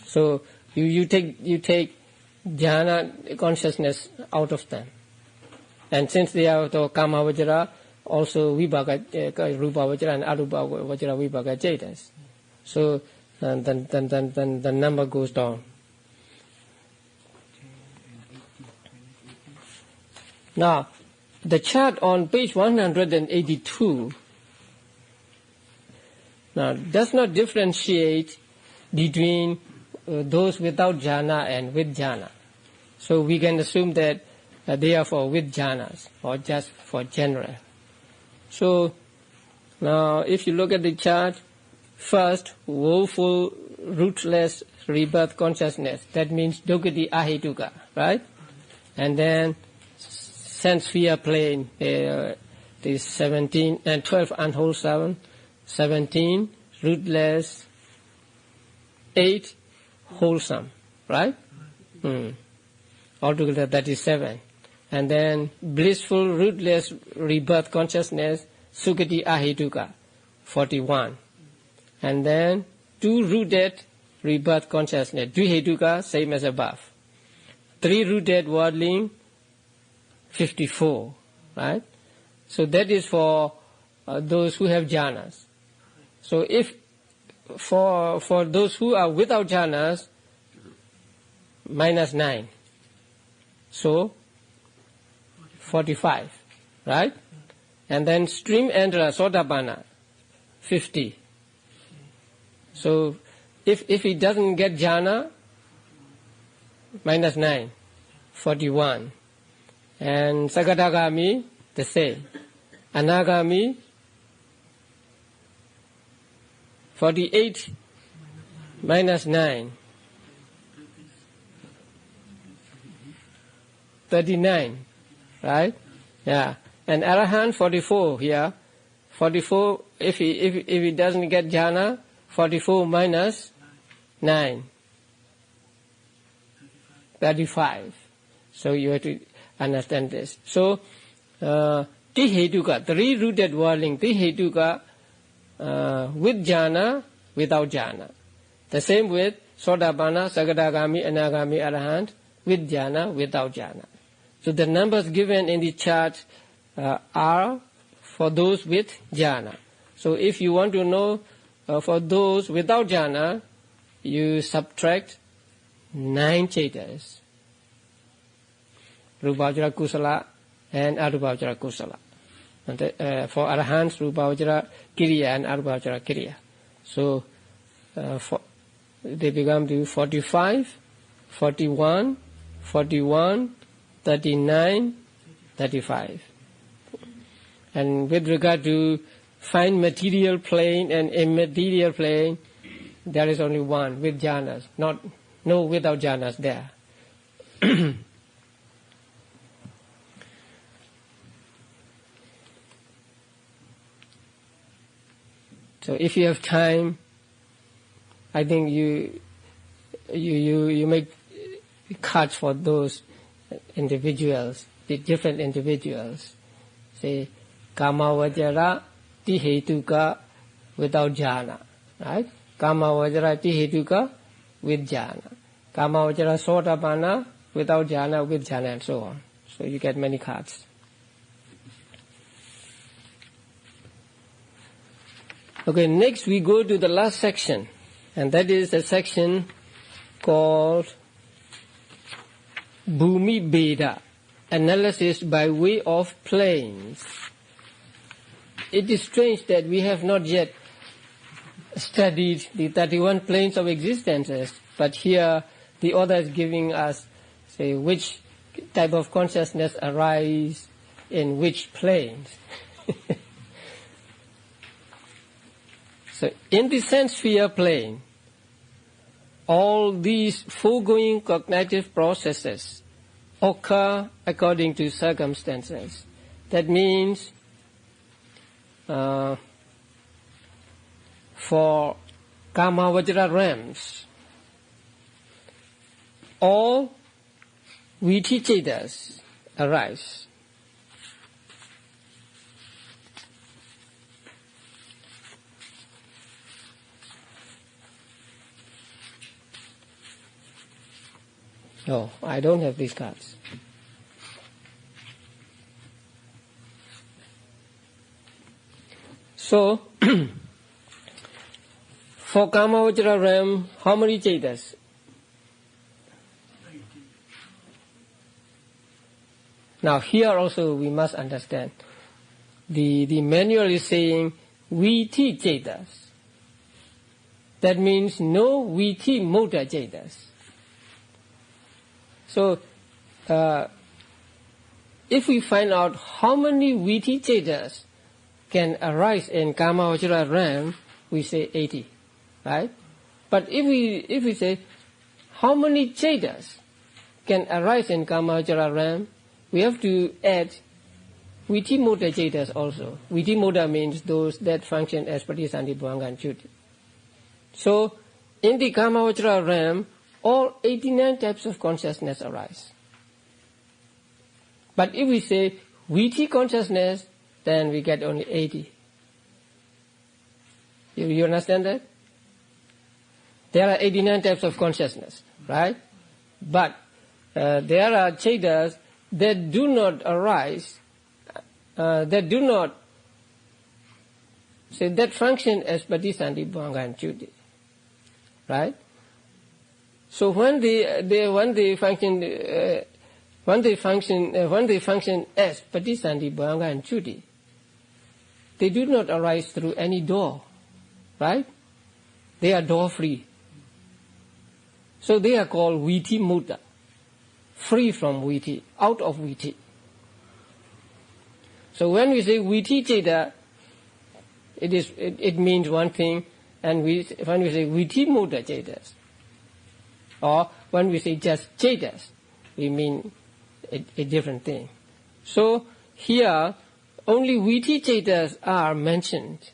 So you take jhana consciousness out of them. And since they are the Kama Vajra, also Vibhaga, Rupa Vajra and Arupa Vajra Vibhaga Jaitas. So then the number goes down. Now, the chart on page 182 now does not differentiate between those without jhana and with jhana. So we can assume that they are for with jhanas or just for general. So now if you look at the chart, first, woeful, rootless rebirth consciousness, that means dukkati ahetuka, right? And then sense sphere plane, the 17 and 12 unwholesome, 17 rootless, 8 wholesome, right? Altogether that is 7. And then blissful rootless rebirth consciousness, sukati ahetuka, 41. And then 2 rooted rebirth consciousness, dvihetuka, same as above. 3 rooted worldling, 54, right? So that is for those who have jhanas. So if for those who are without jhanas, -9. So 45, right? And then stream enterer Sotapanna, 50. So if he doesn't get jhana, -9, 41. And Sakadagami, the same. Anagami, 48 -9, 39, right? Yeah. And Arahant, 44 here. 44, if he doesn't get jhana, 44 -9, 35. So you have to understand this. So, Tihetuka, 3 rooted worldling, Tihetuka, with jhana, without jhana. The same with Sotapanna, Sakadagami, Anagami, Arahant, with jhana, without jhana. So the numbers given in the chart are for those with jhana. So if you want to know for those without jhana, you subtract 9 chetas. Rupavajra Kusala and Arupavajra Kusala. And for Arahants, Rupavajra Kiriya and Arupavajra Kiriya. So they become to 45, 41, 41, 39, 35. And with regard to fine material plane and immaterial plane, there is only one with jhanas, no without jhanas there. So if you have time, I think you make cards for those individuals, the different individuals. Say, Kama Vajra Tihetuka without jhana, right? Kama Vajra Tihetuka with jhana. Kama Vajra Sotapanna without jhana, with jhana, and so on. So you get many cards. Okay, next we go to the last section, and that is a section called Bhumi Bheda, analysis by way of planes. It is strange that we have not yet studied the 31 planes of existences, but here the author is giving us, say, which type of consciousness arise in which planes. So in the sense sphere plane, all these foregoing cognitive processes occur according to circumstances. That means for Kama Vajra realms, all Vitichetas arise. Oh, I don't have these cards. So, for Kamavajra realm, how many chetas? Now here also we must understand. The manual is saying Viti chetas. That means no Viti Mota chetas. So, if we find out how many Viti chetas can arise in Kamavajra realm, we say 80, right? But if we say how many chetas can arise in Kamavajra realm, we have to add Viti Mota chetas also. Viti Mota means those that function as Patisandhi Bhavanga and Chuti. So, in the Kamavajra realm, all 89 types of consciousness arise. But if we say Viti consciousness, then we get only 80. You understand that? There are 89 types of consciousness, right? But there are chetas that do not arise, that do not, say, that function as Patisandhi Bhavanga and Chuti, right? So when they function as Patisandhi Bhavanga and Chuti, they do not arise through any door, right? They are door free. So they are called Viti Mutta, free from Viti, out of Viti. So when we say Viti Cheta, it means one thing, and when we say Viti Mutta Chetas, or when we say just Chetas, we mean a different thing. So here, only Viti Chetas are mentioned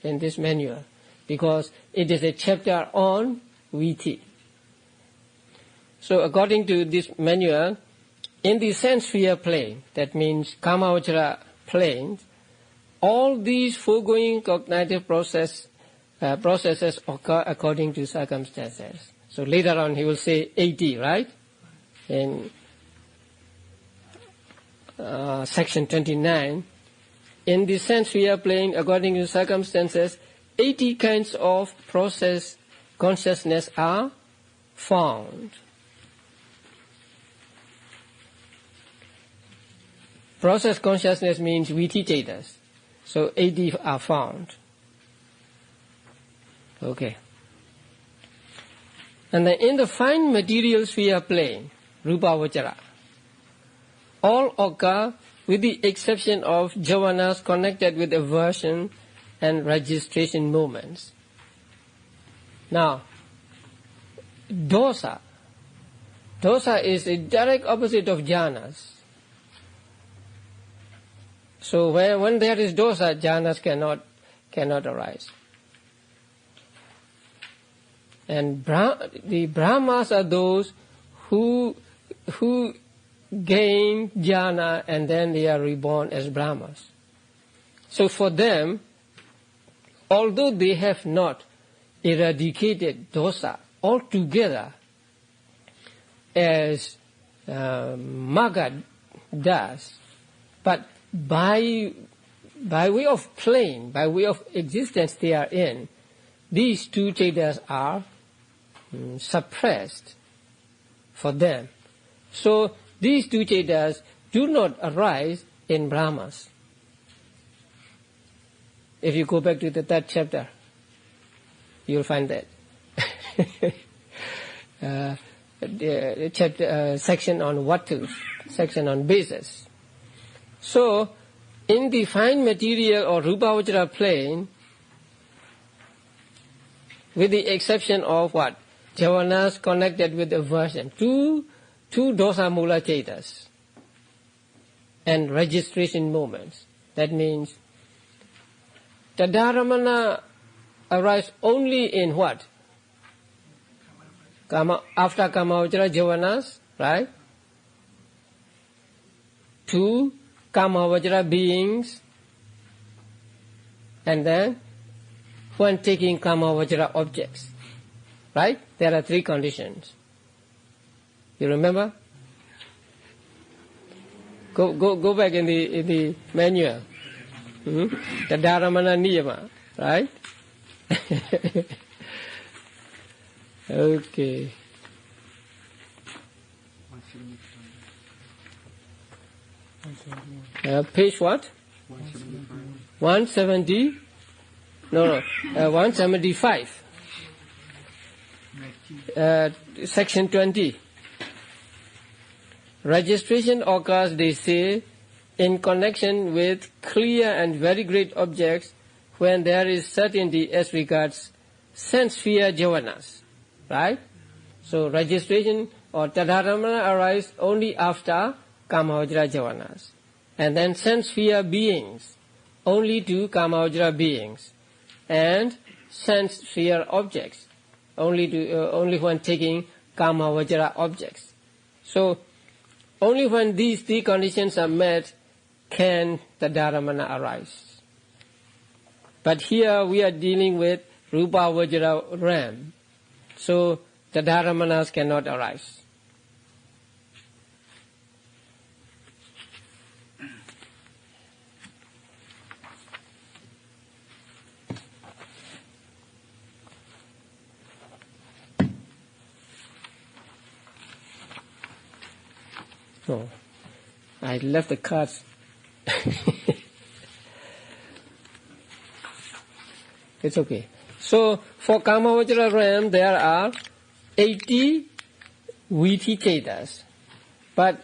in this manual, because it is a chapter on Viti. So according to this manual, in the sense sphere plane, that means Kamavajra plane, all these foregoing cognitive processes occur according to circumstances. So later on he will say 80, right? In section 29, in the sense sphere plane, according to circumstances, 80 kinds of process consciousness are found. Process consciousness means Viti Chetas. So 80 are found. Okay. And then in the fine material sphere plane, Rupa Vajra, all occur with the exception of javanas connected with aversion and registration moments. Now, dosa is a direct opposite of jhanas. So when there is dosa, jhanas cannot arise. And the Brahmas are those who gain jhana and then they are reborn as Brahmas. So for them, although they have not eradicated dosa altogether as Magad does, but by way of plane, by way of existence they are in, these two chetas are suppressed for them. So these two chetas do not arise in Brahmas. If you go back to the third chapter, you'll find that. The chapter, section on Vatus, section on basis. So, in the fine material or Rupa Vajra plane, with the exception of what? Javanas connected with aversion. Two dosa mula chetas and registration moments. That means Tadaramana arise only in what? After Kamavajra javanas, right? to Kama-vajra beings, and then when taking Kama-vajra objects. Right? There are three conditions. You remember? Go back in the manual. The Dharamana Niyama, right? Okay. Page what? 170. No, 175. Section 20. Registration occurs, they say, in connection with clear and very great objects when there is certainty as regards sense sphere javanas. Right? So registration or tadharamana arise only after Kama-vajra javanas. And then sense sphere beings, only to Kama-vajra beings. And sense sphere objects, only when taking Kama-vajra objects. So only when these three conditions are met can the dharamana arise. But here we are dealing with Rupa-vajra realm. So the dharamanas cannot arise. Oh, I left the cards. It's okay. So for Kama-vajra realm there are 80 Viti Chetas. But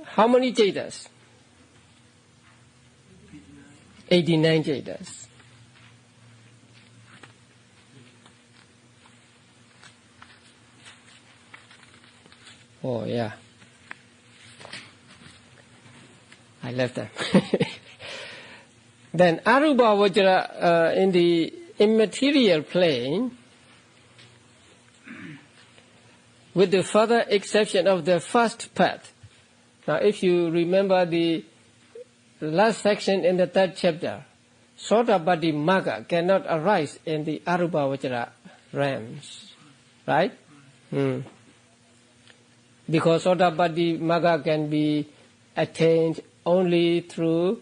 how many Chetas? 89 Chetas. Oh yeah. I left them. Then Arupa Vajra in the immaterial plane, with the further exception of the first path. Now if you remember the last section in the third chapter, Sotapaddi Magga cannot arise in the Arupa Vajra realms. Right? Because Sotapaddi Magga can be attained only through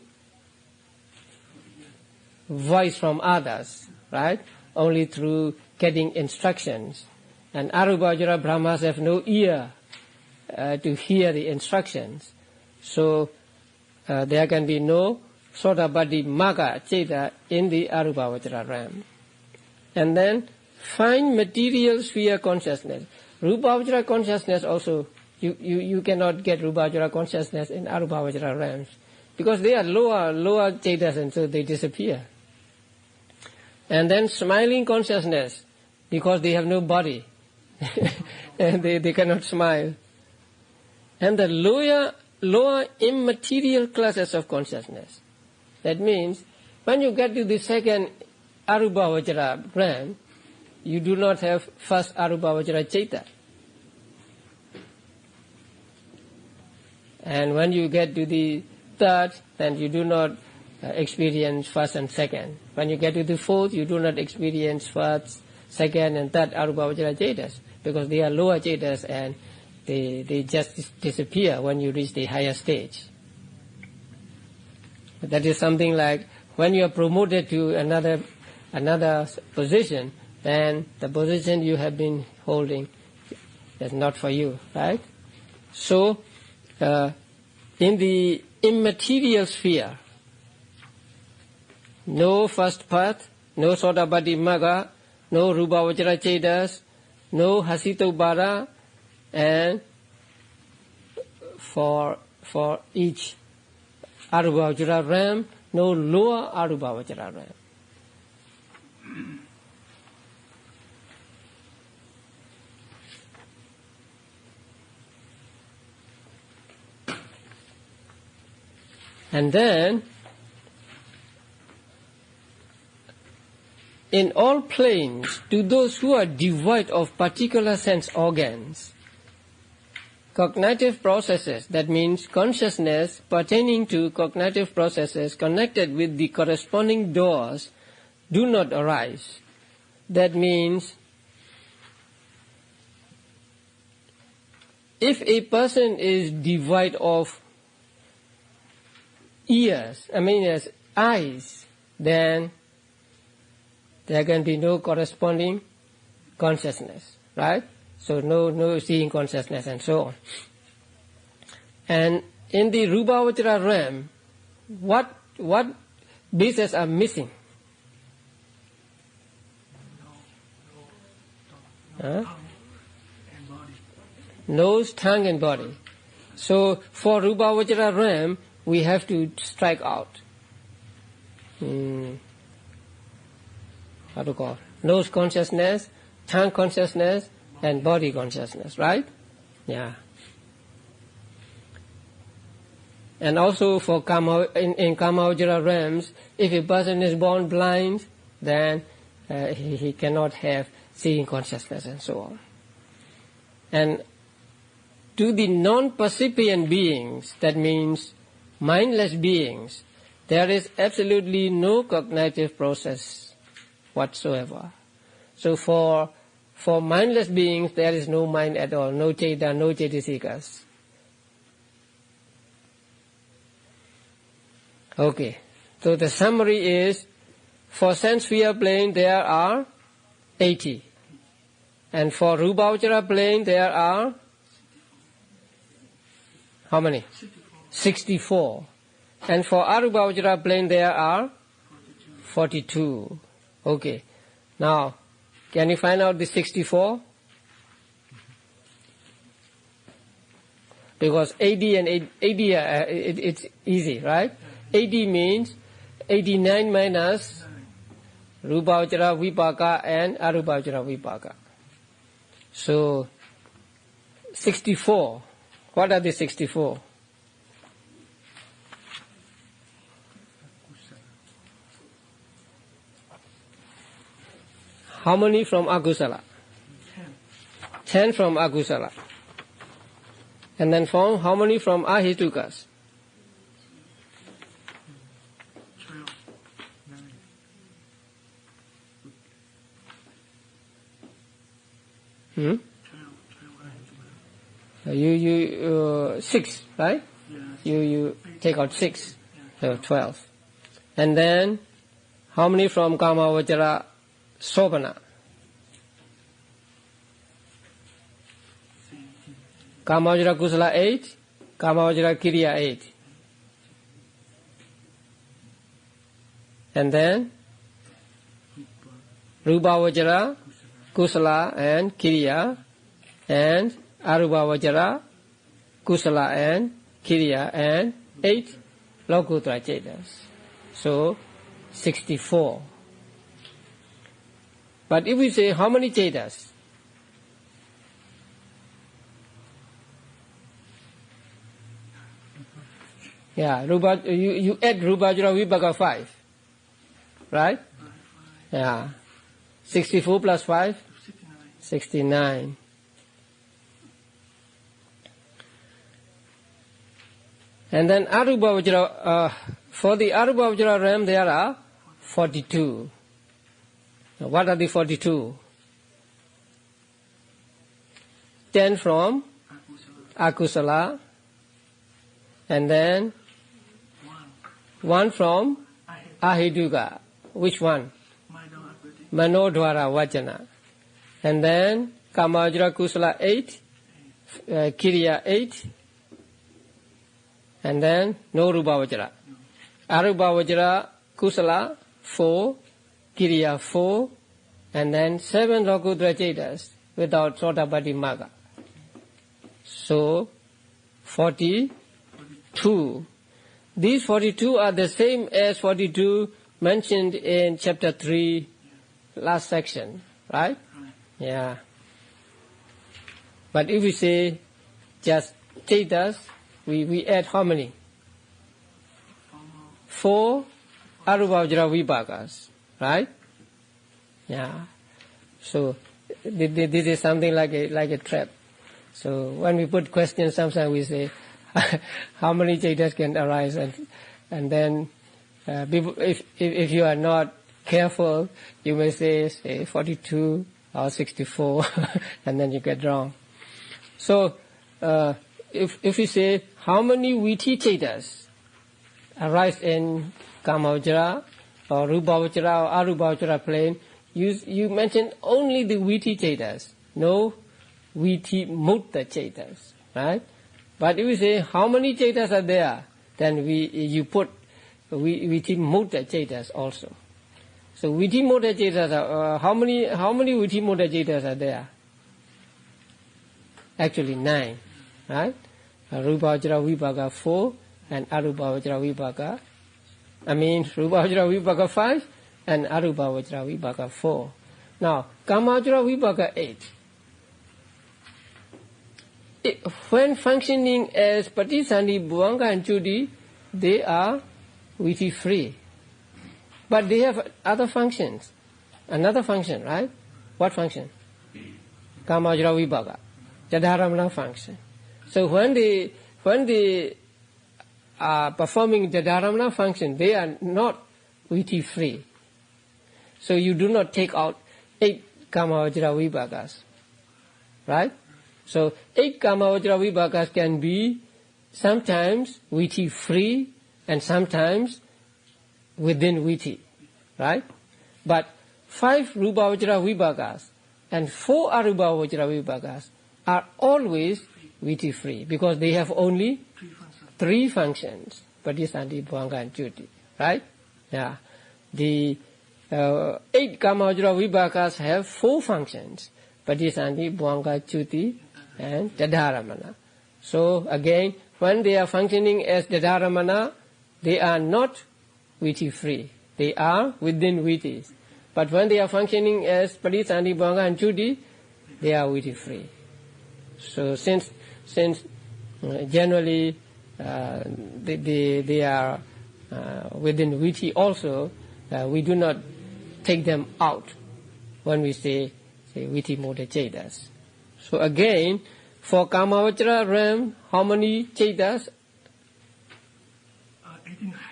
voice from others, right? Only through getting instructions. And Arupa Vajra Brahmas have no ear to hear the instructions. So there can be no Sotapaddi Magga Cheta in the Arupa Vajra realm. And then fine material sphere consciousness. Rupa Vajra consciousness also, you cannot get Rupa Vajra consciousness in Arupa Vajra realms, because they are lower Chetas, and so they disappear. And then smiling consciousness, because they have no body, and they cannot smile. And the lower immaterial classes of consciousness. That means, when you get to the second Arupa Vajra realm, you do not have first Arupa Vajra Cheta. And when you get to the third, then you do not experience first and second. When you get to the fourth, you do not experience first, second and third Arupa Vajra Chetas, because they are lower Chetas and they just disappear when you reach the higher stage. That is something like when you are promoted to another position, then the position you have been holding is not for you, right? So, in the immaterial sphere, no first path, no Sotapaddi Magga, no Rupa Vajra Chetas, no Hasitobara, and for each Arupa Vajra realm, no lower Arupa Vajra realm. And then, in all planes, to those who are devoid of particular sense organs, cognitive processes, that means consciousness pertaining to cognitive processes connected with the corresponding doors, do not arise. That means if a person is devoid of eyes, then there can be no corresponding consciousness, right? So no seeing consciousness and so on. And in the Rupavachara realm, what bases are missing? Nose, tongue and body. So for Rupavachara realm, we have to strike out. How to call? Nose consciousness, tongue consciousness, and body consciousness, right? Yeah. And also for in Kamavajra realms, if a person is born blind, then he cannot have seeing consciousness and so on. And to the non-percipient beings, that means mindless beings, there is absolutely no cognitive process whatsoever. So for mindless beings, there is no mind at all, no Cheta, no Cetasikas. Okay, so the summary is, for sense sphere plane there are 80. And for Rupavachara plane there are, how many? 64. And for Arupavachara plane there are 42. Okay, now can you find out the 64? Because 80 and 80, it's easy, right? 80 means 89 minus Rupavachara Vipaka and Arupavachara Vipaka. So 64. What are the 64? How many from Akusala? 10 from Akusala. And then from how many from Ahitukas? 6, right? You take out 6, so 12. And then how many from Kamavachara Sopana? Kamavachara Kusala 8, Kamavachara Kiriya 8. And then Rupavachara, Kusala and Kiriya, and Arupavachara, Kusala and Kiriya, and 8 Lokuttara Chetas. So 64. But if we say how many Chetas? Yeah, you add Rupavachara Vipaka 5, right? Yeah. 64 plus 5? 69. And then Arupavachara, for the Arupavachara realm there are 42. Now what are the 42? 10 from Akusala, and then 1 from Ahiduka. Which one? Manodhvara Vajana. And then Kamavachara Kusala 8, Kiriya 8, and then no Rupavachara. Arupavachara Kusala 4, Kiriya 4, and then 7 Lokuttara Chetas without Sotapatti Magga. So 42. These 42 are the same as 42 mentioned in chapter 3, last section, right? Yeah. But if we say just Chetas, we add how many? 4 Arupavachara Vipakas, right? Yeah. So this is something like a trap. So when we put questions, sometimes we say, how many Chetas can arise? And then people, if you are not careful, you may say 42 or 64, and then you get wrong. So if you say, how many Viti Chetas arise in Kamavajra or Rupavajra or Arupavajra plane, you mention only the Viti Chetas, no Viti Mutta Chetas, right? But if you say how many Chetas are there, then you put Viti Mutta Chetas also. So Viti Mutta Chetas are, how many Viti Mutta Chetas are there? Actually 9, right? Rupavajra Vibhaga 4 and Arupavajra Vibhaga, Rupavajra Vibhaga 5 and Arupavajra Vibhaga 4. Now, Kamavajra Vibhaga 8. When functioning as Patisandhi, Bhuvanga and Juti, they are Viti free. But they have other functions. Another function, right? What function? Kamavajra Vibhaga. Jadaramana function. So when they are performing Jadaramana function, they are not Viti free. So you do not take out 8 Kamavajra Vibhagas. Right? So 8 Kamavajra Vibhagas can be sometimes Viti free and sometimes within Viti. Right? But 5 Rupavajra Vibhagas and 4 Arupavajra Vibhagas are always Viti free because they have only 3 functions. Patisandhi, Bhuvanga and Juti. Right? Yeah. The 8 Kamavajra Vibhagas have 4 functions. Patisandhi, Bhuvanga, Juti and Jadaramana. So again, when they are functioning as Jadaramana, they are not Viti free. They are within Vitis. But when they are functioning as Patisandhi, Bhuvanga and Juti, they are Viti free. So since generally they are within Viti also, we do not take them out when we say Viti Mutta Chetas. So again, for Kamavajra realm, how many Chetas?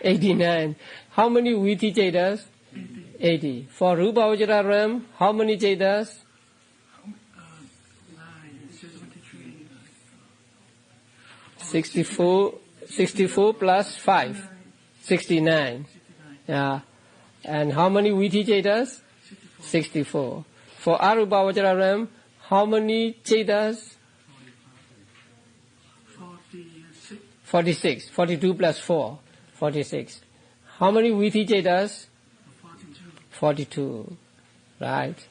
89. How many Viti Chetas? 80. For Rupavajra realm, how many Chetas? 64 plus 5, 69. Yeah. And how many Viti Chetas? 64. For Arupavajra realm, how many Chetas? 46. 42 plus 4, 46. How many Viti Chetas? 42. Right.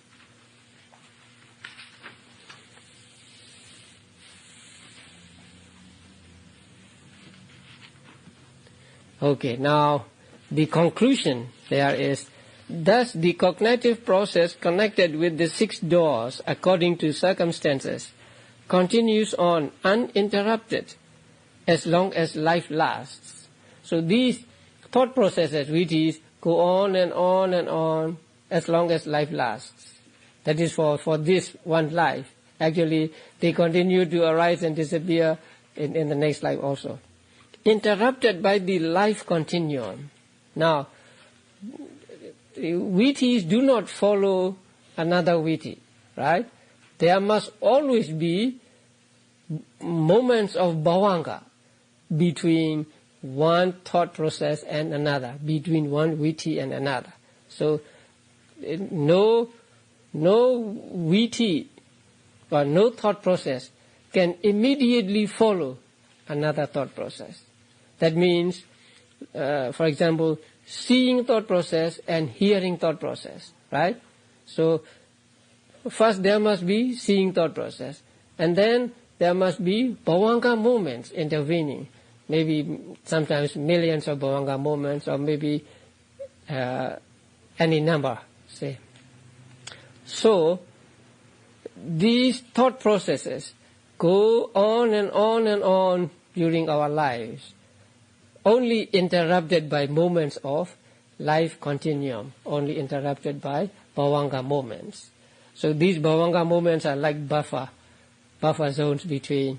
Okay, now the conclusion there is, thus the cognitive process connected with the 6 doors according to circumstances continues on uninterrupted as long as life lasts. So these thought processes, vittis, go on and on and on as long as life lasts. That is for this one life. Actually, they continue to arise and disappear in the next life also. Interrupted by the life continuum. Now, vittis do not follow another vitti, right? There must always be moments of bhavanga between one thought process and another, between one vitti and another. So, no vitti or no thought process can immediately follow another thought process. That means, for example, seeing thought process and hearing thought process, right? So, first there must be seeing thought process, and then there must be bhavanga moments intervening. Maybe sometimes millions of bhavanga moments, or maybe any number, say. So, these thought processes go on and on and on during our lives, only interrupted by moments of life continuum, only interrupted by bhavanga moments. So these bhavanga moments are like buffer buffer zones between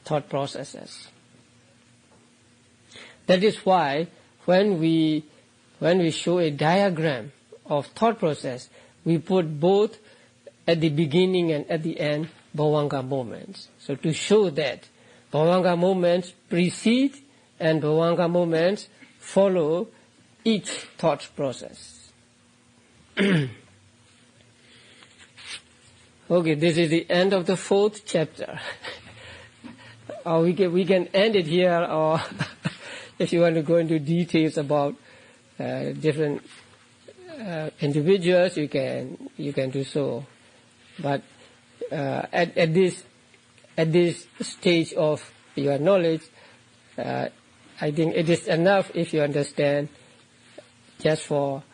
thought processes. That is why when we show a diagram of thought process, we put both at the beginning and at the end bhavanga moments. So to show that bhavanga moments precede and bhavanga moments follow each thought process. Okay, this is the end of the 4th chapter. Or we can end it here, or if you want to go into details about different individuals, you can do so. But at this stage of your knowledge, I think it is enough if you understand just for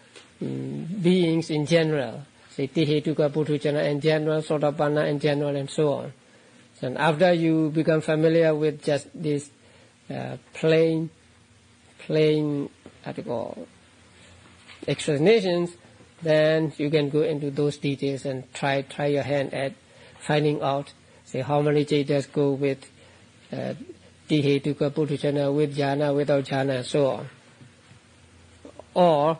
beings in general, say Tihetuka Puthujjana in general, Sotapanna in general, and so on. So after you become familiar with just this plain explanations, then you can go into those details and try your hand at finding out, say, how many jhanas go with Tihetuka Puthujjana, with jhana, without jhana, and so on. Or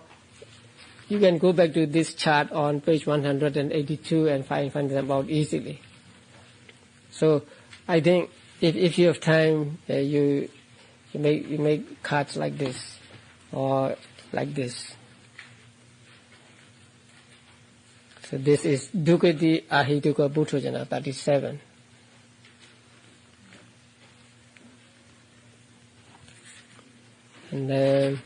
you can go back to this chart on page 182 and find them out easily. So I think if you have time, you make cards like this or like this. So this is Dukati Ahituka Puthujjana 37. And then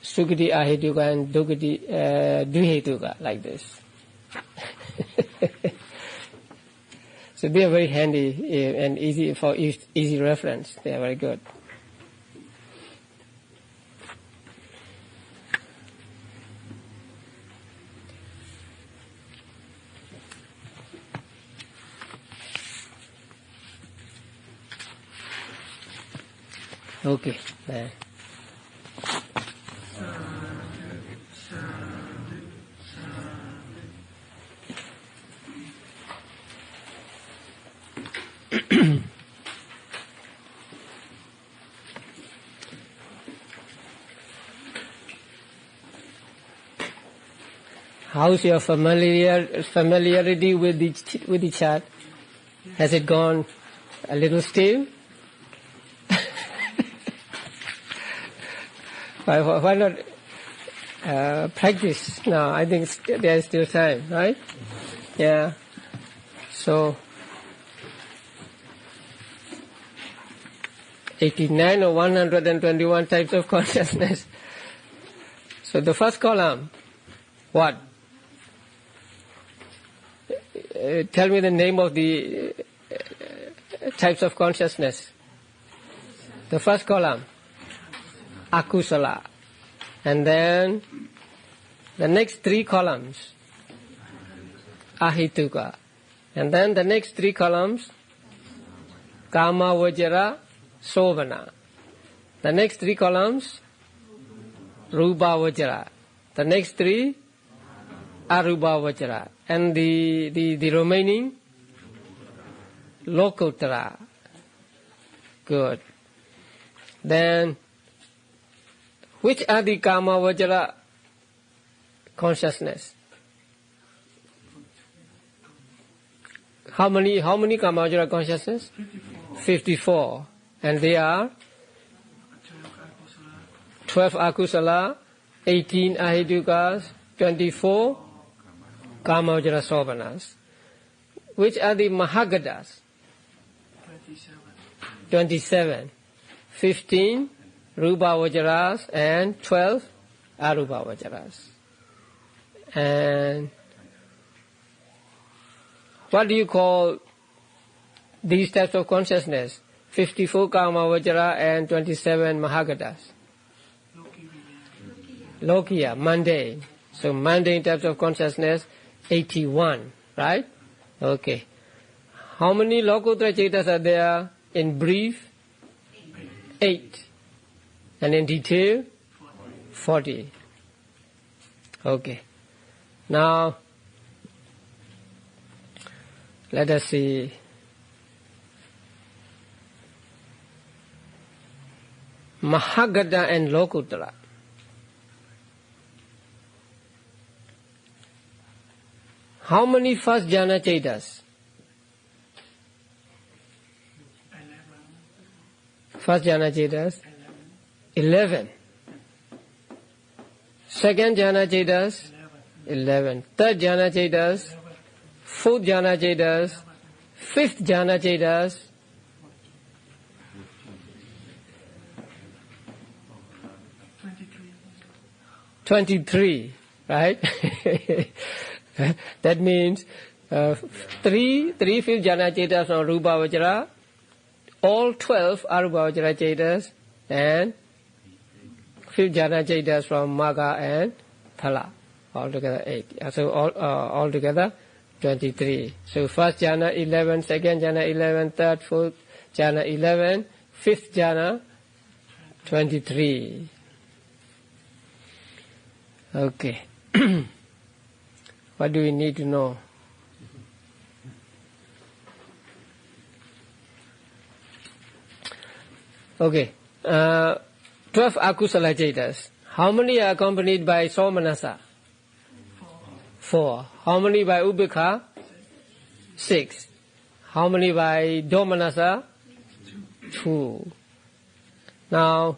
Sukati Ahituka and Dukati Duhetuka, like this. So they are very handy and easy for easy reference. They are very good. Okay. How's your familiarity with the chart? Has it gone a little stale? Why not practice now? I think there is still time, right? Yeah. So 89 or 121 types of consciousness. So the first column, what? Tell me the name of the types of consciousness. The first column, akusala. And then the next 3 columns, ahituka. And then the next 3 columns, kama vajra sovana. The next 3 columns, rupa vajra. The next 3, arupa vajra. And the remaining, lokotara. Good. Then, which are the kama vajra consciousness? How many kama vajra consciousness? 54. And they are 12 akusala, 18 ahitukas, 24 kama vajra sovanas. Which are the mahagadas? 27. 15 rupa vajras and 12 arupa vajras. And what do you call these types of consciousness? 54 kama vajra and 27 mahagadas. Lokiya, mundane. So mundane types of consciousness, 81, right? Okay. How many lokuttara cetas are there in brief? 8. And in detail? 40. Okay. Now, Let us see. Mahagata and Lokuttara. How many first jhana chetas? First jhana chetas? 11. Second jhana chetas? 11. Third jhana chetas? Fourth jhana chetas? Fifth jhana chetas? 23, right? That means three fifth jhana chetas from Rupa Vajra, all 12 Arupa Vajra chetas, and fifth jhana chetas from Magga and Phala. Altogether 8. So altogether 23. So first jhana 11, second jhana 11, third, fourth jhana 11, fifth jhana 23. Okay. What do we need to know? Okay. 12 akusala chetas. How many are accompanied by somanasa? 4. How many by ubekha? 6. How many by domanasa? 2. Now,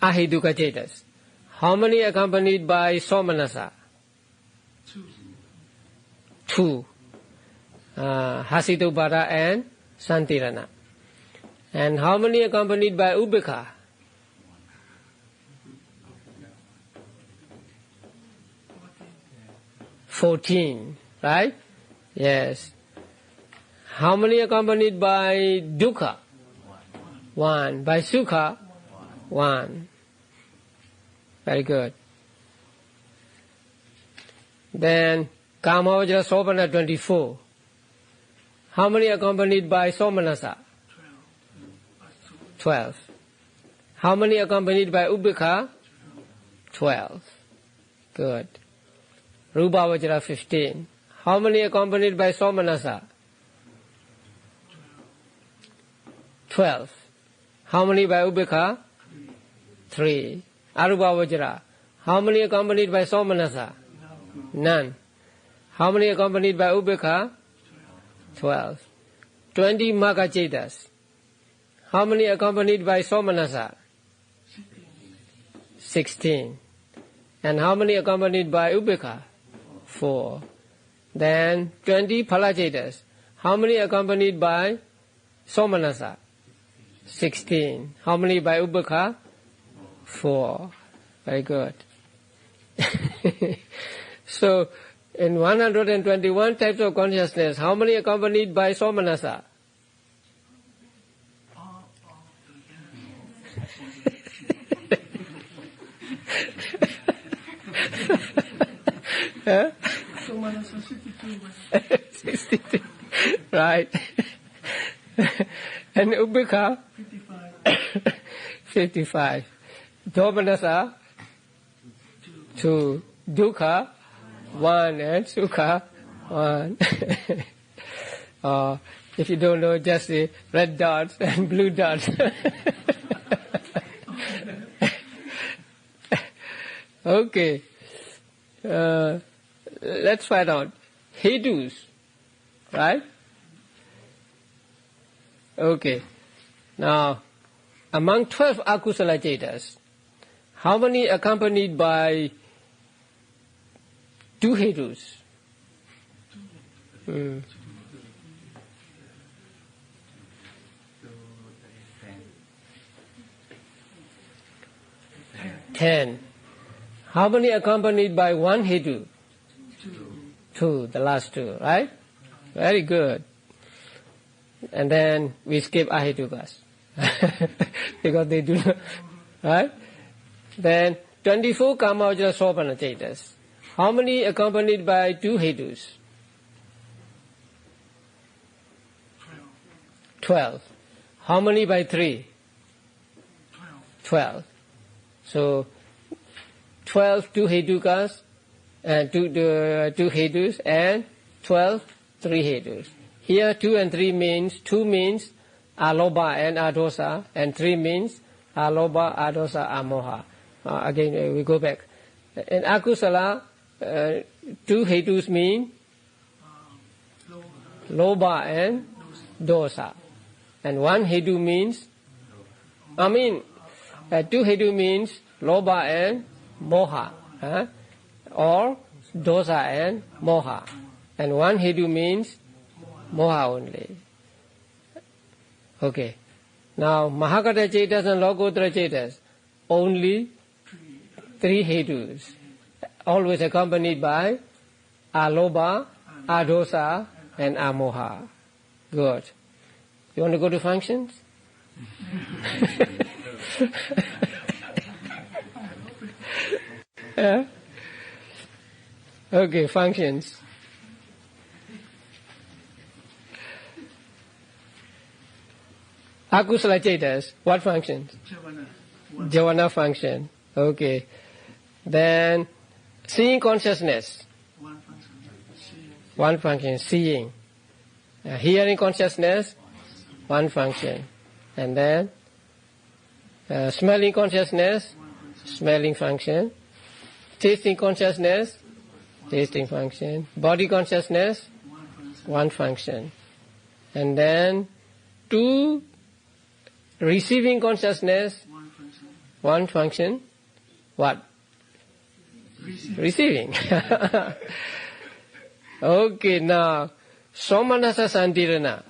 ahiduka chetas. How many accompanied by somanasa? 2. Hasitubhara and Santirana. And how many accompanied by ubekha? 14, right? Yes. How many accompanied by dukkha? 1. By sukha? 1. Very good. Then Kamavajra Sopana 24. How many accompanied by Somanasa? 12. How many accompanied by Ubekha? 12. Good. Rupa Vajra 15. How many accompanied by Somanasa? 12. How many by Ubekha? 3. Arupa Vajra. How many accompanied by Somanasa? None. How many accompanied by Ubekha? 12. 20 Magga chetas. How many accompanied by Somanasa? 16. And how many accompanied by Ubekha? 4. Then 20 Phala chetas. How many accompanied by Somanasa? 16. How many by Ubekha? 4. Very good. So, in 121 types of consciousness, how many accompanied by Somanasa? Huh? 62. Right. And Ubekha? 55. Domanasa? 2. Dukkha? 1. And Sukha? 1. If you don't know, just the red dots and blue dots. Okay. Let's find out. Hedus, right? Okay. Now, among 12 akusala chetas, how many accompanied by 2 hedus? 10. How many accompanied by 1 hedu? 2, the last 2, right? Very good. And then we skip ahedukas. Because they do not, right? Then 24 Kamavajra Sopana chetas. How many accompanied by 2 hedus? 12. How many by 3? 12. So 12 2 hedukas and 2 hedus and 12, 3 hetus. Here 2 and 3 means, 2 means aloba and adosa, and 3 means aloba, adosa, amoha. Again, we go back. In akusala, 2 hetus mean loba and dosa. And 1 hetu means, 2 hetu means loba and moha, or dosa and moha. And 1 hetu means moha only. Okay. Now, Mahakata Chetas and Lokottara Chetas, only 3 hetus, always accompanied by aloba, adosa, and amoha. Good. You want to go to functions? Yeah? Okay, functions. Akusala Chetas, what functions? Javana function. Okay. Then, seeing consciousness. One function, seeing. Hearing consciousness, one function. And then, smelling consciousness, smelling function. Tasting consciousness, tasting function. Body consciousness, one function. And then, 2, receiving consciousness, one function. What? Receiving. Okay, now, Somanasa Santirana.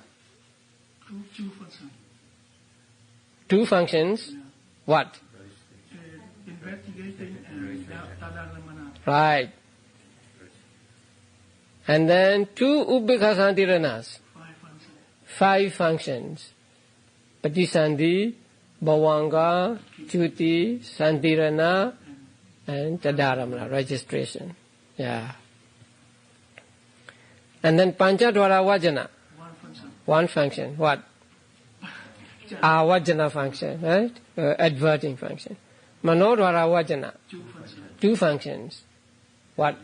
2 functions. What? Investigating and Tadaramana. Right. And then 2 Ubbeka Santiranas. 5 functions. Patisandhi, Bhavanga, Chuti, Santirana, and Tadaramana, registration. Yeah. And then Panchadvara Vajana. One function. What? Vajana function, right? Adverting function. Manodvara Vajana. 2 functions. What?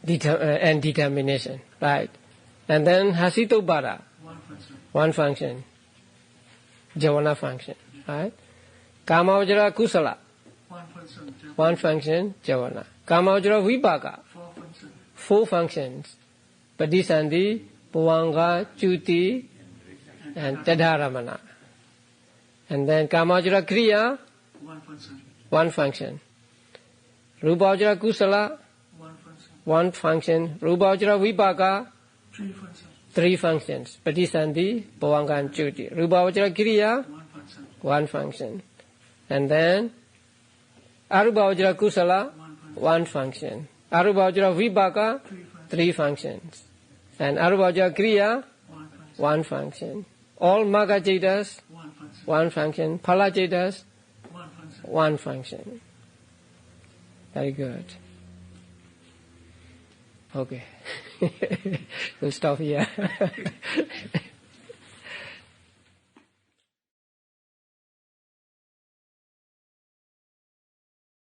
And determination. Right. And then Hasitobhara. One function. Javana function. Right? Kamavajara Kusala. One function. Javana. Kamavajara Vipaka. 4 functions. Padisandhi, Bhavanga, Chuti, and Tadharamana. And then Kamavajara Kriya, one function. Rupavajara Kusala, one function. Rupavajara Vipaka, 3 functions. Patisandhi, Bhavanga, and Chuti. Rupavajara Kriya, one function. And then Arupavajara Kusala, one function. Arupavajara Vipaka, 3 functions. And Arupavajara Kriya, one function. All Magga Chetas, one function. Phala Chetas, one function. Very good. Okay. We'll stop here.